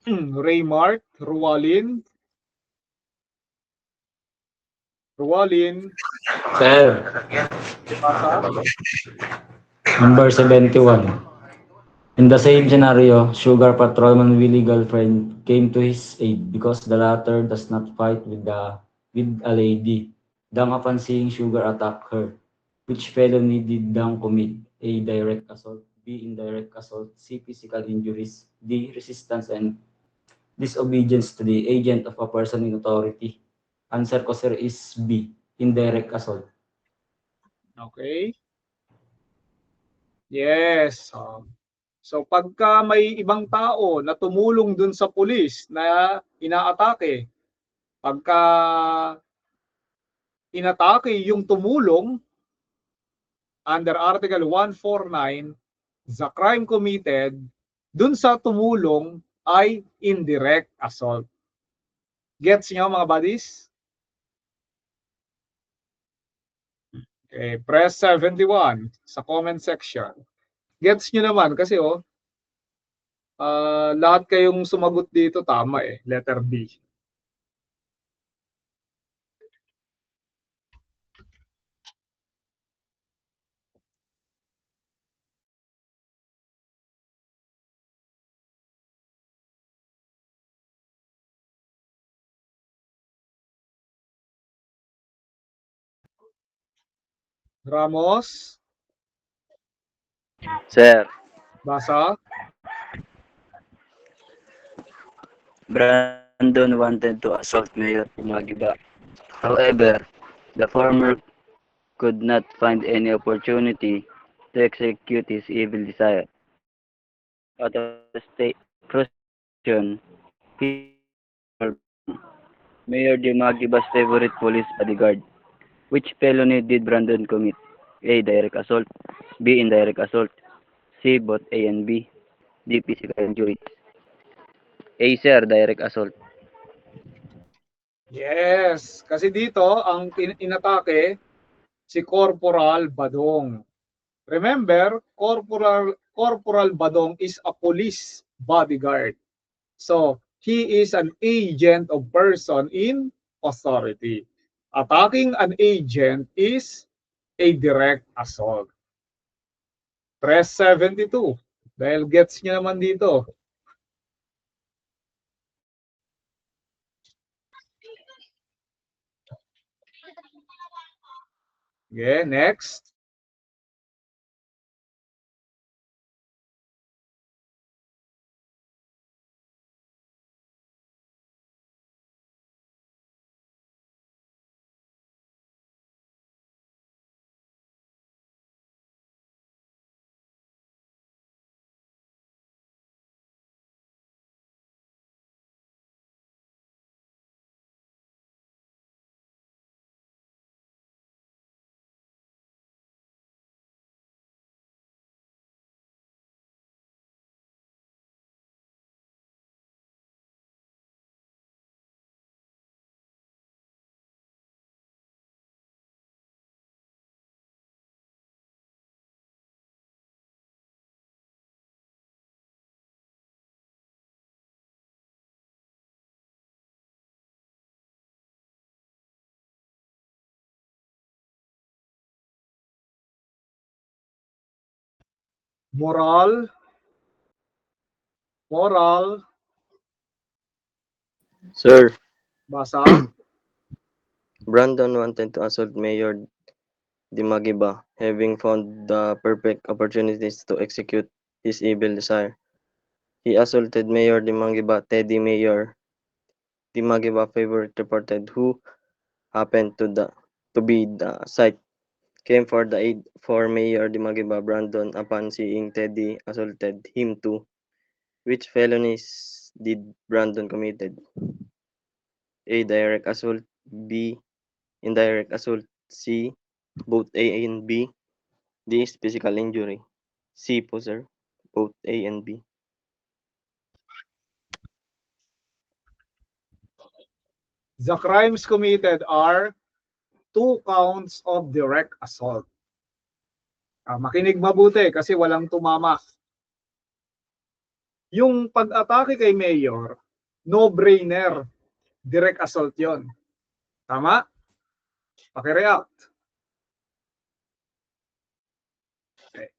A: Raymart, Rualin.
R: Sir,
A: Basa.
R: number 71. In the same scenario, Sugar Patrolman Willie Girlfriend came to his aid because the latter does not fight with a lady. Dang upon seeing Sugar attack her. Which felony did Dang commit? A. Direct assault. B. Indirect assault. C. Physical injuries. D. Resistance and disobedience to the agent of a person in authority. Answer ko sir is B. Indirect assault.
A: Okay. Yes. So pagka may ibang tao na tumulong dun sa pulis na inaatake, pagka inatake yung tumulong under Article 149, the crime committed dun sa tumulong ay indirect assault. Gets nyo mga buddies? Okay, press 71 sa comment section. Gets nyo naman kasi lahat kayong sumagot dito tama letter B. Ramos,
C: Sir,
A: Basa.
C: Brandon wanted to assault Mayor Magiba. However, the former could not find any opportunity to execute his evil desire. Out of state frustration, he Mayor de Magiba's favorite police bodyguard. Which felony did Brandon commit? A. Direct assault. B. Indirect assault. C. Both A and B. D. Physical injury. A. Sir, direct assault.
A: Yes, kasi dito ang inatake si Corporal Badong. Remember, Corporal Badong is a police bodyguard. So, he is an agent of person in authority. Attacking an agent is a direct assault. Press 72. Dahil gets nyo naman dito. Okay, next. Moral.
I: Sir,
A: Basa.
I: Brandon wanted to assault Mayor Dimagiba, having found the perfect opportunities to execute his evil desire. He assaulted Mayor Dimagiba, Teddy Mayor Dimagiba favorite reported, who happened to be the site, came for the aid for Mayor Dimagiba. Brandon, upon seeing Teddy, assaulted him too. Which felonies did Brandon committed? A. Direct assault. B. Indirect assault. C. Both A and B. D is physical injury. C po, sir. Both A and B.
A: The crimes committed are 2 counts of direct assault. Makinig mabuti kasi walang tumama. Yung pag-atake kay Mayor, no-brainer. Direct assault yon. Tama? Pakireact. Okay.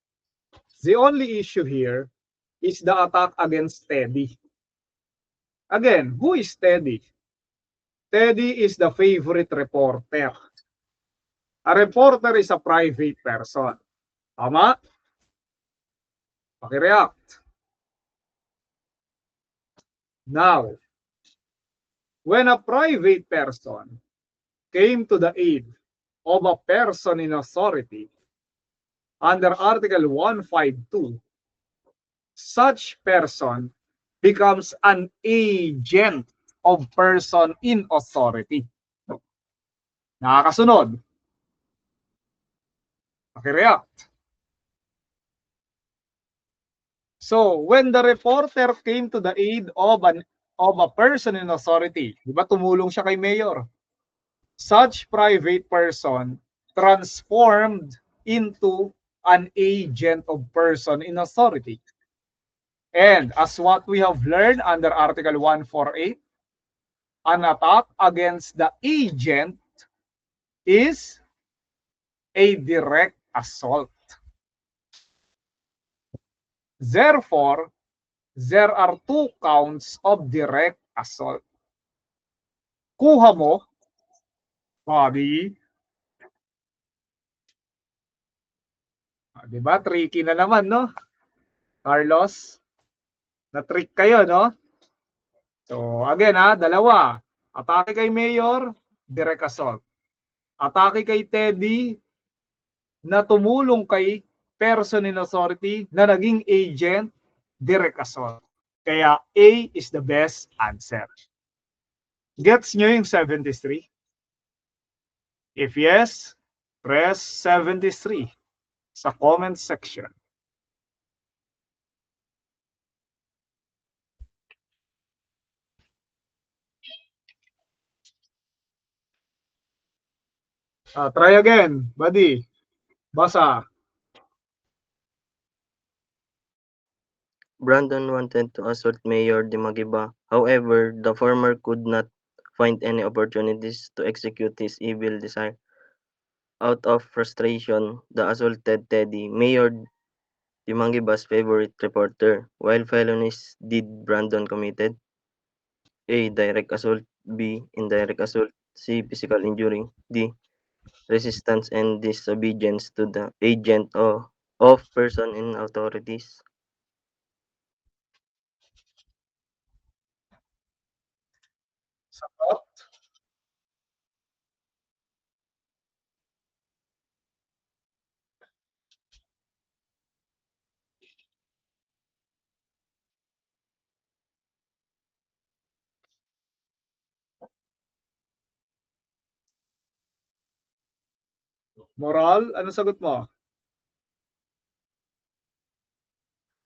A: The only issue here is the attack against Teddy. Again, who is Teddy? Teddy is the favorite reporter. A reporter is a private person. Tama? Pakireact. Now, when a private person came to the aid of a person in authority under Article 152, such person becomes an agent of person in authority. Nakakasunod? Pakireact. So, when the reporter came to the aid of a person in authority, di ba tumulong siya kay Mayor? Such private person transformed into an agent of person in authority. And as what we have learned under Article 148, an attack against the agent is a direct assault. Therefore, there are two counts of direct assault. Kuha mo, Bobby. Diba? Tricky na naman, no? Carlos, na-trick kayo, no? So, again, dalawa. Atake kay Mayor, direct assault. Atake kay Teddy, na tumulong kay person in authority, na naging agent, direct assault. Kaya A is the best answer. Gets nyo yung 73? If yes, press 73 sa comment section. Try again, buddy. Basa.
D: Brandon wanted to assault Mayor Dimagiba. However, the former could not find any opportunities to execute his evil desire. Out of frustration, the assaulted Teddy, Mayor Dimagiba's favorite reporter. While felonies did Brandon committed? A. Direct assault. B. Indirect assault. C. Physical injury. D. Resistance and disobedience to the agent of person in authorities.
A: Sagot. Moral, ano sagot mo?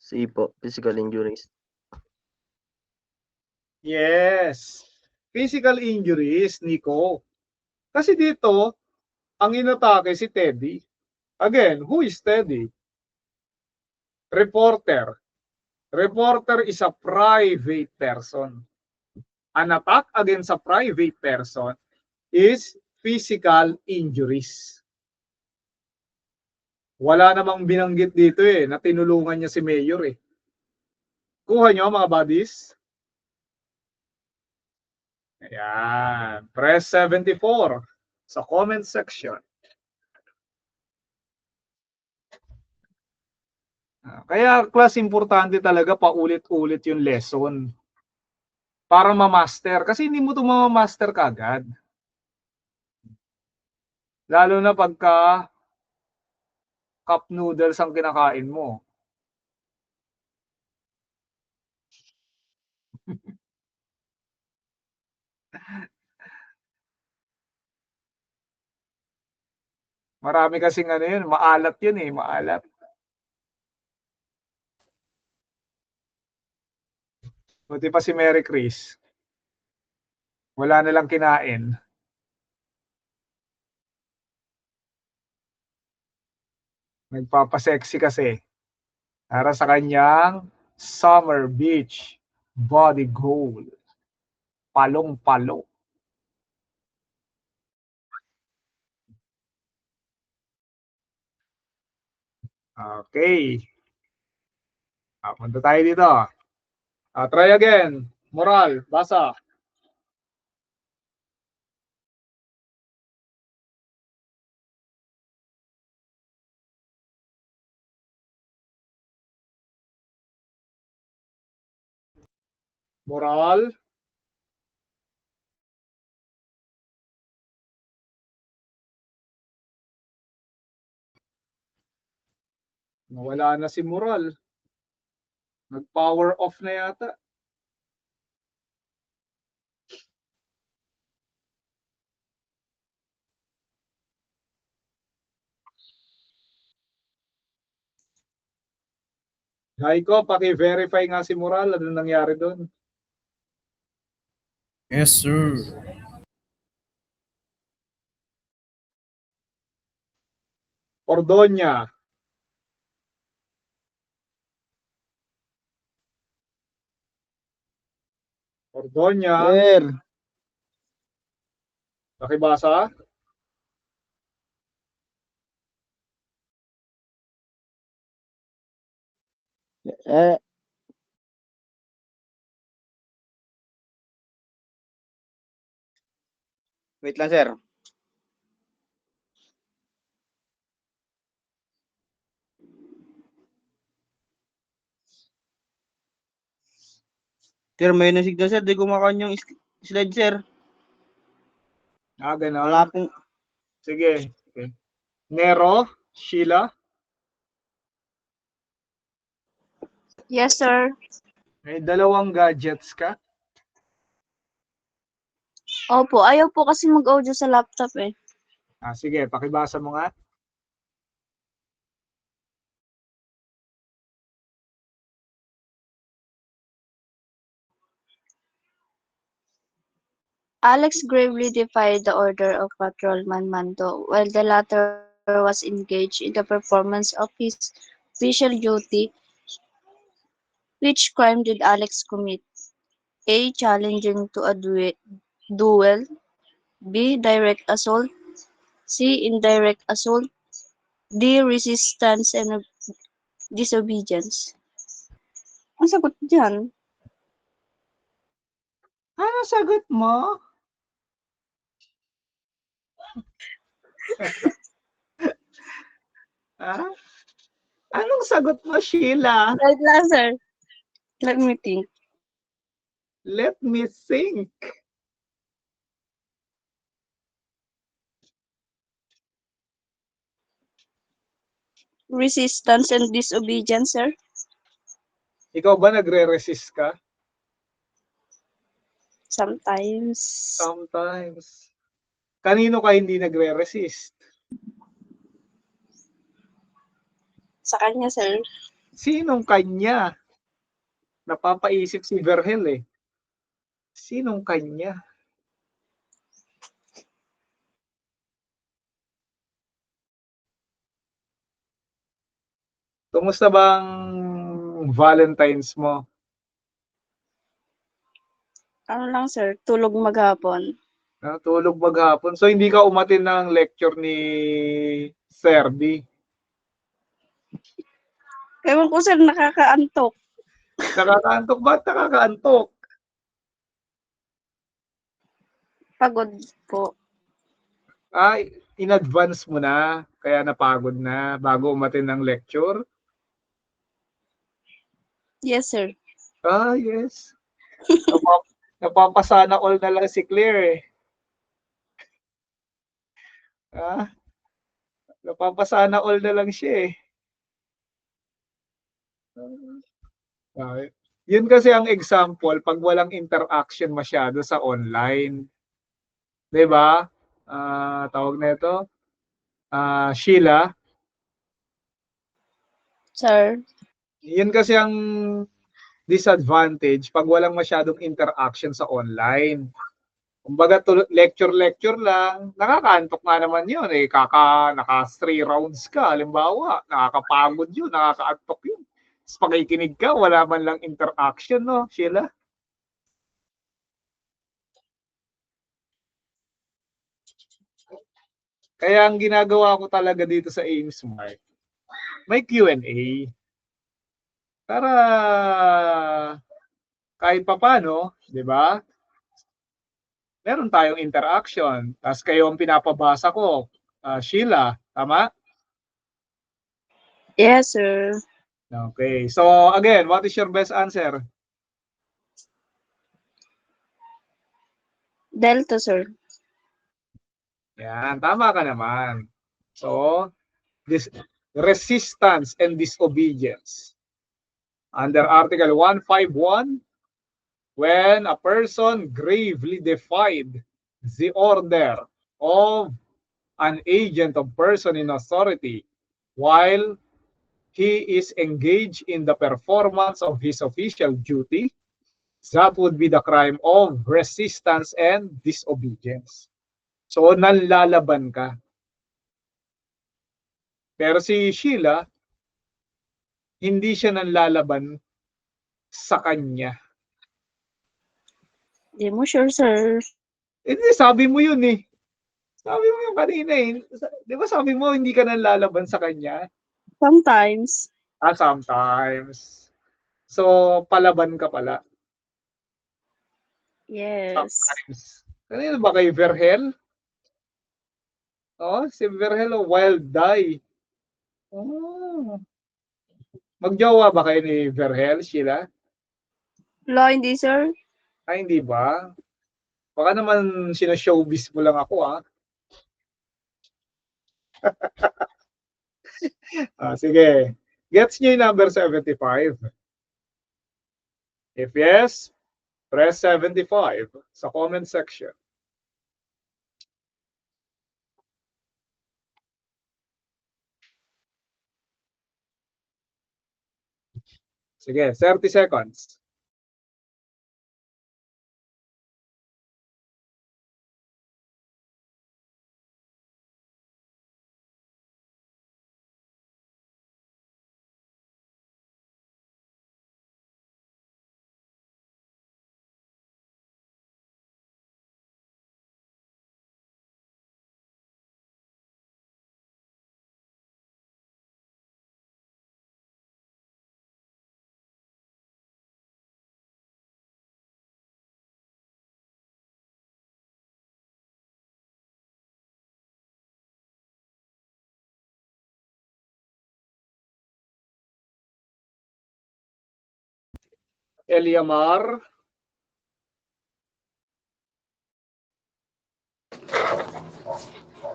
D: C po, physical injuries.
A: Yes. Physical injuries, Nico. Kasi dito, ang inatake si Teddy. Again, who is Teddy? Reporter. Reporter is a private person. An attack against a private person is physical injuries. Wala namang binanggit dito na tinulungan niya si Mayor Kuha nyo mga buddies. Ayan. Press 74 sa comment section. Kaya class, importante talaga paulit-ulit yung lesson para ma-master. Kasi hindi mo ito ma-master kagad. Lalo na pagka cup noodles ang kinakain mo. Marami kasing yun, maalat yun maalat. Buti pa si Mary Chris. Wala na lang kinain. Nagpapasexy kasi para sa kanyang Summer Beach, Body Goal, Palong-Palo. Okay. Punta tayo dito. Try again. Moral, basa. Moral. Nawala na si Moral. Nag-power off na yata. Haiko, paki-verify nga si Moral. Ano nangyari doon?
H: Yes, sir.
A: Ordonya. Ordonya.
F: Sir.
A: Pakibasa.
F: Eh,
C: Wait lang, sir. Sir, may signal, sir. Di kumakan yung slide, sir.
A: Ganon.
C: Wala pong...
A: Sige. Okay. Nero, Sheila.
P: Yes, sir.
A: May dalawang gadgets ka.
P: Opo, ayaw po kasi mag-audio sa laptop eh.
A: Sige, pakibasa mo nga.
P: Alex gravely defied the order of Patrolman Mando while the latter was engaged in the performance of his official duty. Which crime did Alex commit? A. Challenging to a duel. B. Direct assault. C. Indirect assault. D. Resistance and disobedience. Ang sagot dyan?
A: Ano sagot mo? Anong sagot mo, Sheila?
P: Right lang, sir. Let me think.
A: Let me think.
P: Resistance and disobedience, sir.
A: Ikaw ba nagre-resist ka?
P: Sometimes.
A: Sometimes. Kanino ka hindi nagre-resist?
P: Sa kanya, sir.
A: Sinong kanya? Napapaisip si Verhel eh. Sinong kanya? Kumusta bang Valentine's mo?
P: Ano lang, sir? Tulog maghapon.
A: Tulog maghapon. So hindi ka umatin ng lecture ni Serdi.
P: Ewan ko, sir, nakakaantok.
A: Nakakaantok ba? Nakakaantok.
P: Pagod po.
A: In advance mo na, kaya napagod na bago umatin ng lecture?
P: Yes, sir.
A: Yes. Napapasana all na lang si Claire eh. Napapasana all na lang siya eh. Yun kasi ang example pag walang interaction masyado sa online. 'Di ba? Tawag na ito. Sheila.
P: Sir.
A: Yun kasi ang disadvantage pag walang masyadong interaction sa online. Kumbaga lecture lang, nakakaantok nga naman yun eh. Naka 3 rounds ka, halimbawa, nakakapagod yun, nakakaantok yun. Pakikinig ka, wala man lang interaction, no, Sheila? Kaya ang ginagawa ko talaga dito sa Aim Smart, may Q&A. Para kahit papano, di ba? Meron tayong interaction. Tapos kayo ang pinapabasa ko. Sheila, tama?
S: Yes, sir.
A: Okay. So again, what is your best answer?
S: Delta, sir.
A: Yan, tama ka naman. So, this resistance and disobedience. Under Article 151, when a person gravely defied the order of an agent of person in authority while he is engaged in the performance of his official duty, that would be the crime of resistance and disobedience. So, nanlalaban ka. Pero si Sheila, hindi siya nanlalaban sa kanya.
S: Di mo sure, sir.
A: Hindi, sabi mo yun eh. Sabi mo yun kanina eh. Di ba sabi mo hindi ka nanlalaban sa kanya?
S: Sometimes.
A: Sometimes. So, palaban ka pala.
S: Yes.
A: Sometimes. Kanina ba kay Verhel? Oh, si Verhel o Wild Die. Oh. Magjowa ba kayo ni Verhel, Sheila?
S: Lo, hindi, sir.
A: Ay, hindi ba? Baka naman sino-showbiz mo lang ako, ah. Sige. Gets nyo yung number 75? If yes, press 75 sa comment section. Sige, 30 seconds. Eliamar.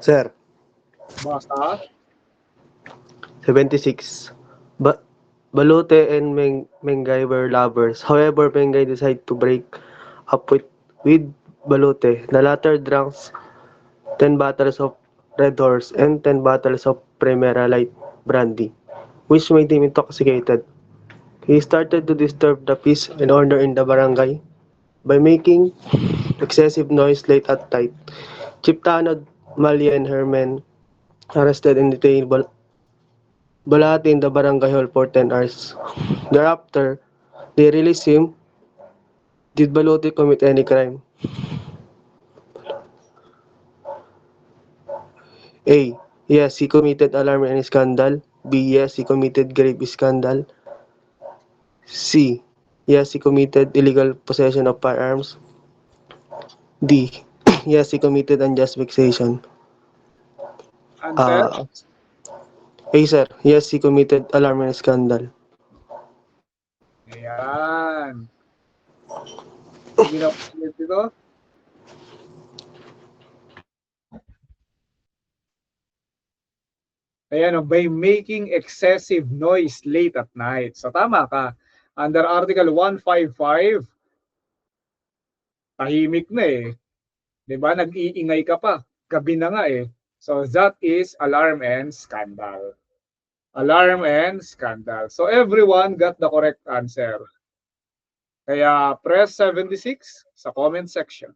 T: Sir,
A: Basta.
T: 76. Balute and Mengay were lovers. However, Mengay decided to break up with Balute. The latter drank 10 bottles of Red Horse and 10 bottles of Primera Light brandy, which made him intoxicated. He started to disturb the peace and order in the barangay by making excessive noise late at night. Chief Tanod, Malia, and her men arrested and detained Balate in the barangay hall for 10 hours. Thereafter, they released him. Did Balute commit any crime? A. Yes, he committed alarm and scandal. B. Yes, he committed grave scandal. C. Yes, he committed illegal possession of firearms. D. Yes, he committed unjust vexation.
A: Answer?
T: A, sir. Yes, he committed alarm and scandal.
A: Ayan. Hindi na ulit ito. Ayan, by making excessive noise late at night. So tama ka. Under Article 155, tahimik na eh. 'Di ba? Nag-iingay ka pa. Gabi na nga eh. So that is alarm and scandal. Alarm and scandal. So everyone got the correct answer. Kaya press 76 sa comment section.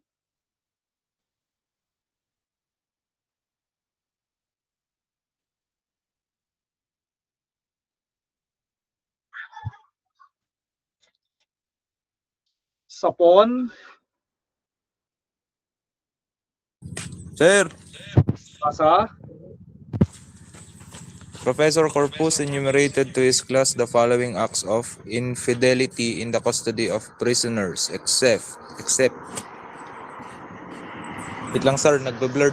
A: Sapon.
H: Sir,
A: Basa.
H: Professor Corpus enumerated to his class the following acts of infidelity in the custody of prisoners, except, wait lang sir, nagbe-blurred.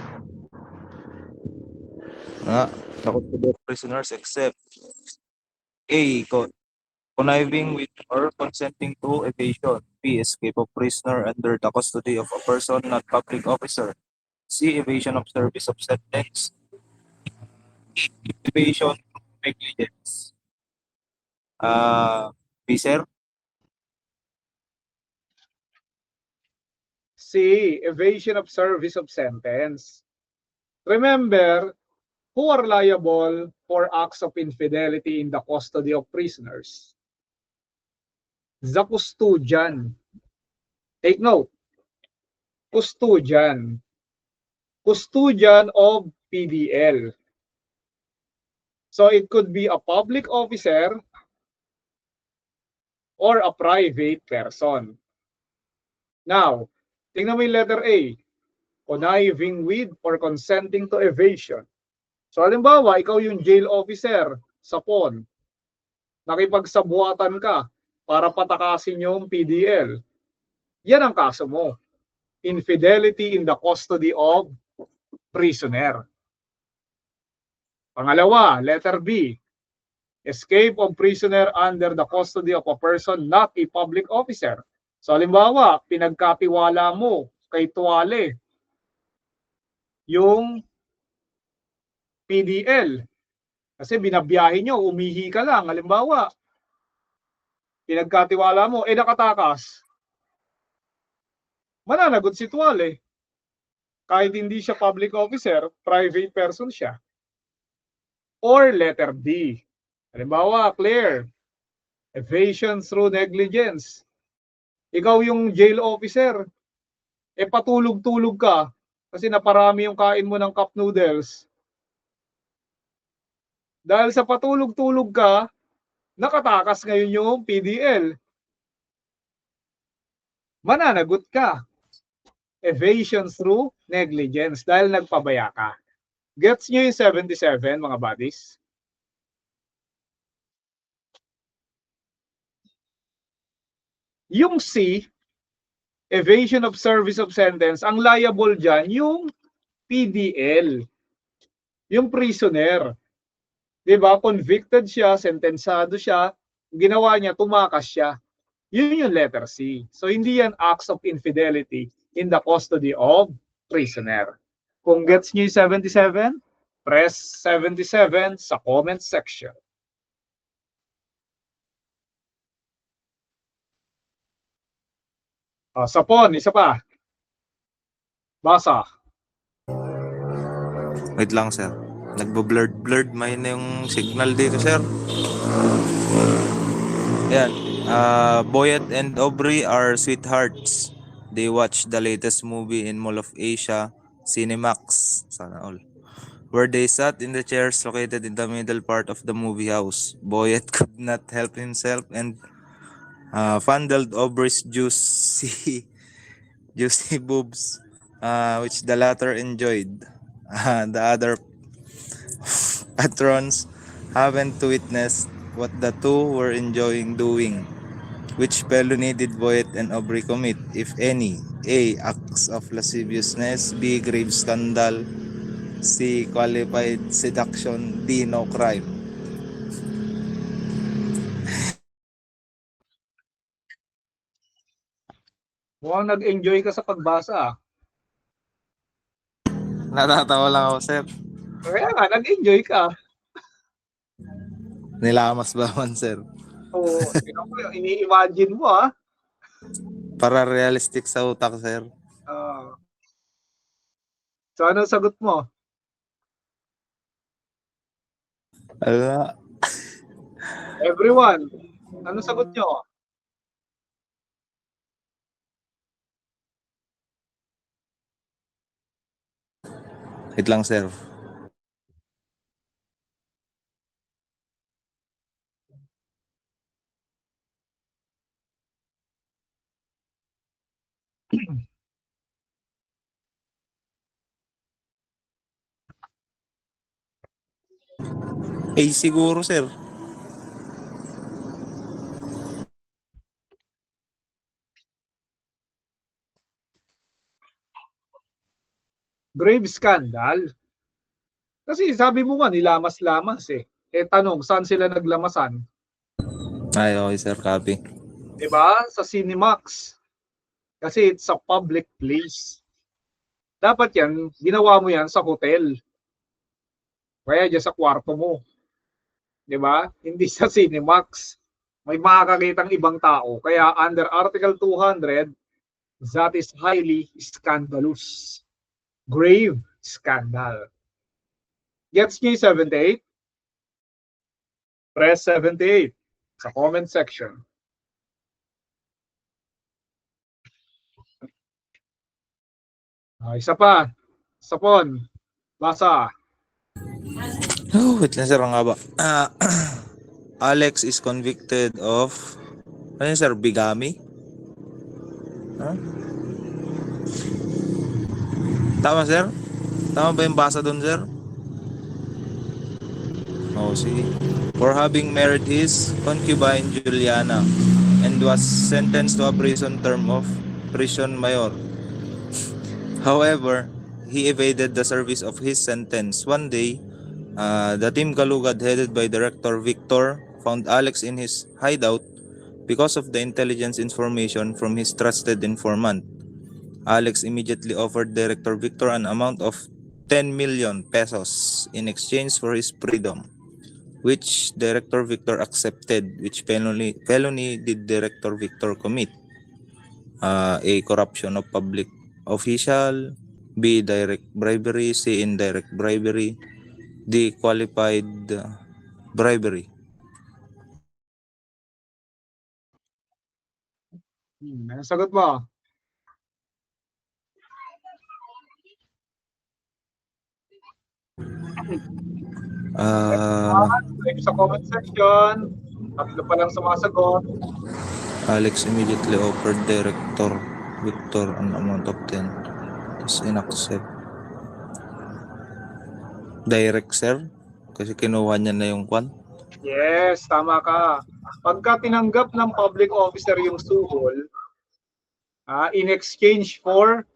H: The custody of prisoners except A. Conniving with or consenting to evasion. B. Escape of prisoner under the custody of a person not public officer. C. Evasion of service of sentence. Evasion of negligence. B, sir?
A: C. Evasion of service of sentence. Remember, who are liable for acts of infidelity in the custody of prisoners? The custodian. Take note. Custodian. Custodian of PDL. So it could be a public officer or a private person. Now, tingnan mo yung letter A. Conniving with or consenting to evasion. So halimbawa, ikaw yung jail officer sa PON. Nakipagsabuatan ka para patakasin yung PDL. Yan ang kaso mo. Infidelity in the custody of prisoner. Pangalawa, letter B. Escape of prisoner under the custody of a person not a public officer. So halimbawa, pinagkatiwala mo kay Tuwale yung PDL. Kasi binabiyahe nyo, umihi ka lang. Halimbawa, pinagkatiwala mo, nakatakas. Mananagot si Tuwale. Kahit hindi siya public officer, private person siya. Or letter D. Halimbawa, Claire, evasion through negligence. Ikaw yung jail officer, patulog-tulog ka kasi naparami yung kain mo ng cup noodles. Dahil sa patulog-tulog ka, nakatakas ngayon yung PDL. Mananagot ka. Evasion through negligence dahil nagpabaya ka. Gets nyo yung 77, mga buddies? Yung C, evasion of service of sentence, ang liable dyan, yung PDL. Yung prisoner. Diba? Convicted siya, sentensado siya, ginawa niya, tumakas siya. Yun yung letter C. So, hindi yan acts of infidelity in the custody of prisoner. Kung gets nyo yung 77, press 77 sa comment section. Sapon, isa pa. Basa.
H: Wait lang, sir. Nagbo-blurred may na yung signal dito, sir. Ayan. Boyet and Aubrey are sweethearts. They watch the latest movie in Mall of Asia, Cinemax. Sana all. Where they sat in the chairs located in the middle part of the movie house. Boyet could not help himself and fondled Aubrey's juicy boobs, which the latter enjoyed. The other patrons happened to witness what the two were enjoying doing. Which felony did Boyet and Aubrey commit, if any? A. Acts of lasciviousness. B. Grave scandal. C. Qualified seduction. D. No crime.
A: Mukhang nag-enjoy ka sa pagbasa.
H: Natatawa lang ako, sir.
A: Kaya nga, nag-enjoy ka.
H: Nilamas ba man, sir?
A: Oo, ini-imagine mo
H: Para realistic sa utak, sir.
A: So, ano sagot mo?
H: Ala.
A: Everyone, ano sagot nyo?
H: Wait lang, sir. A siguro, sir.
A: Grave scandal. Kasi sabi mo nga, nilamas-lamas eh. Eh tanong, saan sila naglamasan?
H: Ay, okay, sir. Copy.
A: Diba? Sa Cinemax. Kasi it's a public place. Dapat yan, ginawa mo yan sa hotel. Kaya dyan sa kwarto mo. Diba? Hindi sa Cinemax. May makakakitang ibang tao. Kaya under Article 200, that is highly scandalous. Grave scandal. Gets nyo yung 78? Press 78 sa comment section. Isa pa. Sapon. Basa.
H: Oh, wait lang, sir. Ang haba. Alex is convicted of, ano yun, sir? Bigamy? Huh? Tama, sir? Tama ba yung basa doon, sir? Oh, sige. For having married his concubine Juliana and was sentenced to a prison term of prison mayor. However, he evaded the service of his sentence. One day, the Team Kalugad headed by Director Victor found Alex in his hideout because of the intelligence information from his trusted informant. Alex immediately offered Director Victor an amount of 10 million pesos in exchange for his freedom, which Director Victor accepted. Which felony did Director Victor commit? A. Corruption of public official. B. Direct bribery. C. Indirect bribery. D. Qualified bribery.
A: Ano sagot mo? Type sa comment section. Tatlo pa lang sumasagot.
H: Alex immediately offered Director Victor an amount of 10. Tapos inaccept. Direct, sir? Kasi kinuha niya na yung kwan.
A: Yes, tama ka. Pagka tinanggap ng public officer yung suhol, in exchange for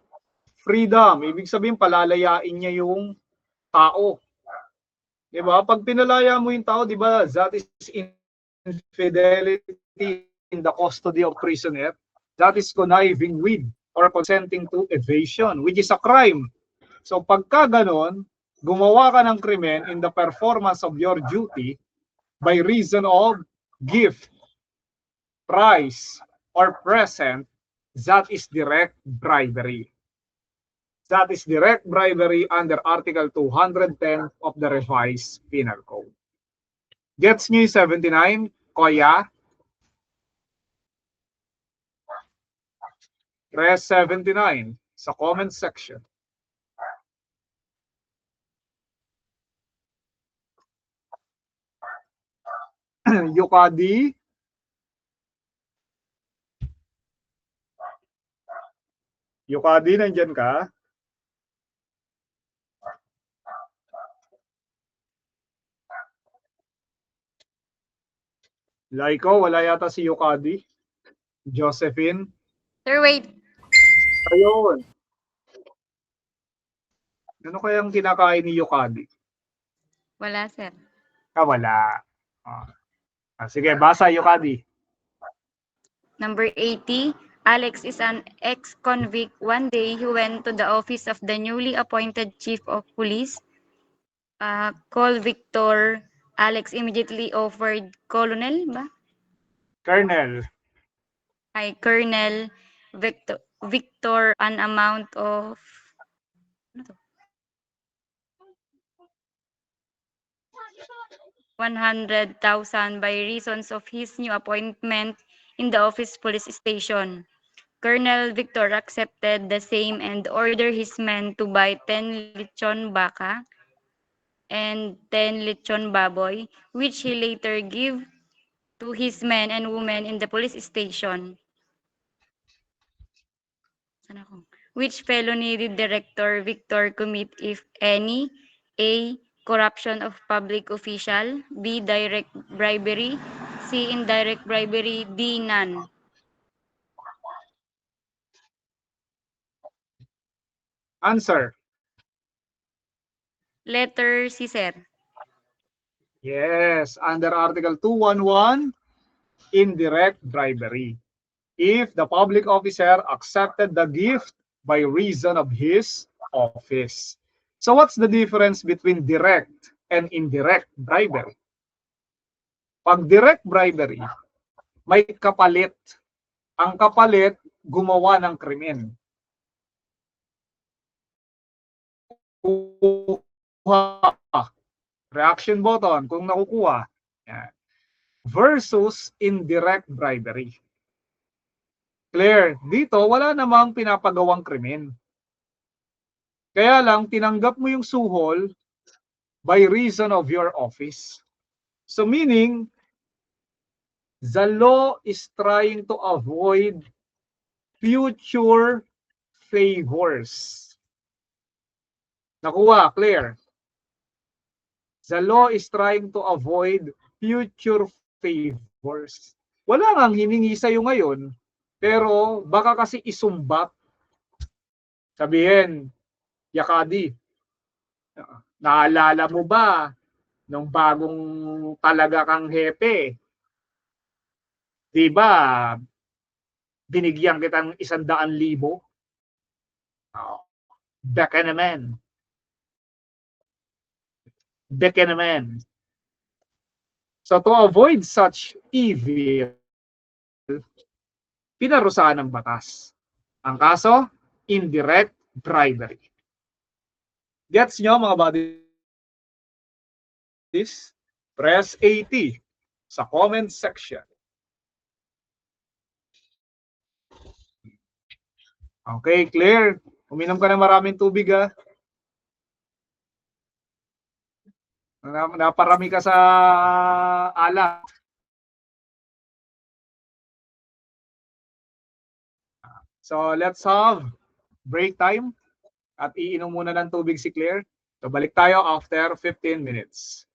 A: freedom, ibig sabihin palalayain niya yung tao. Diba? Pag pinalaya mo yung tao, diba, that is infidelity in the custody of prisoner. That is conniving with or consenting to evasion, which is a crime. So pagka ganon, gumawa ka ng krimen in the performance of your duty by reason of gift, price, or present, that is direct bribery. That is direct bribery under Article 210 of the Revised Penal Code. Gets nyo yung 79, Koya? Press 79 sa comment section. Yukadi? Yukadi, nandyan ka? Laiko, wala yata si Yukadi. Josephine?
U: Sir, wait.
A: Ayun. Ano kayang kinakain ni Yukadi?
U: Wala, sir.
A: Wala. Sige, basa Yukadi.
U: Number 80. Alex is an ex-convict. One day, he went to the office of the newly appointed chief of police. Call Victor. Alex immediately offered Colonel ba?
A: Colonel.
U: Colonel Victor an amount of 100,000 by reasons of his new appointment in the office police station. Colonel Victor accepted the same and ordered his men to buy 10 lechon baka and 10 lechon baboy, which he later gave to his men and women in the police station. Saan ako? Which felony did Director Victor commit, if any? A. Corruption of public official. B. Direct bribery. C. Indirect bribery. D. None.
A: Answer.
U: Letter C, sir.
A: Yes, under Article 211, indirect bribery. If the public officer accepted the gift by reason of his office. So what's the difference between direct and indirect bribery? Pag direct bribery, may kapalit. Ang kapalit, gumawa ng krimen. Reaction button kung nakukuha. Yan. Versus indirect bribery. Clear, dito wala namang pinapagawang krimen. Kaya lang tinanggap mo yung suhol by reason of your office. So meaning, the law is trying to avoid future favors. Nakuha, clear? The law is trying to avoid future favors. Wala ngang hiningi sa'yo ngayon, pero baka kasi isumbat. Sabihin, Yakadi, naalala mo ba nung bagong talaga kang hepe? Di ba, binigyan kitang 100,000? Beka naman. Beka naman. So to avoid such evil, pinarusahan ng batas. Ang kaso, indirect bribery. Gets nyo mga buddies? Press 80 sa comment section. Okay, clear. Uminom ka ng maraming tubig, ha? Naparami ka sa alak. So let's have break time at iinom muna ng tubig si Claire. So balik tayo after 15 minutes.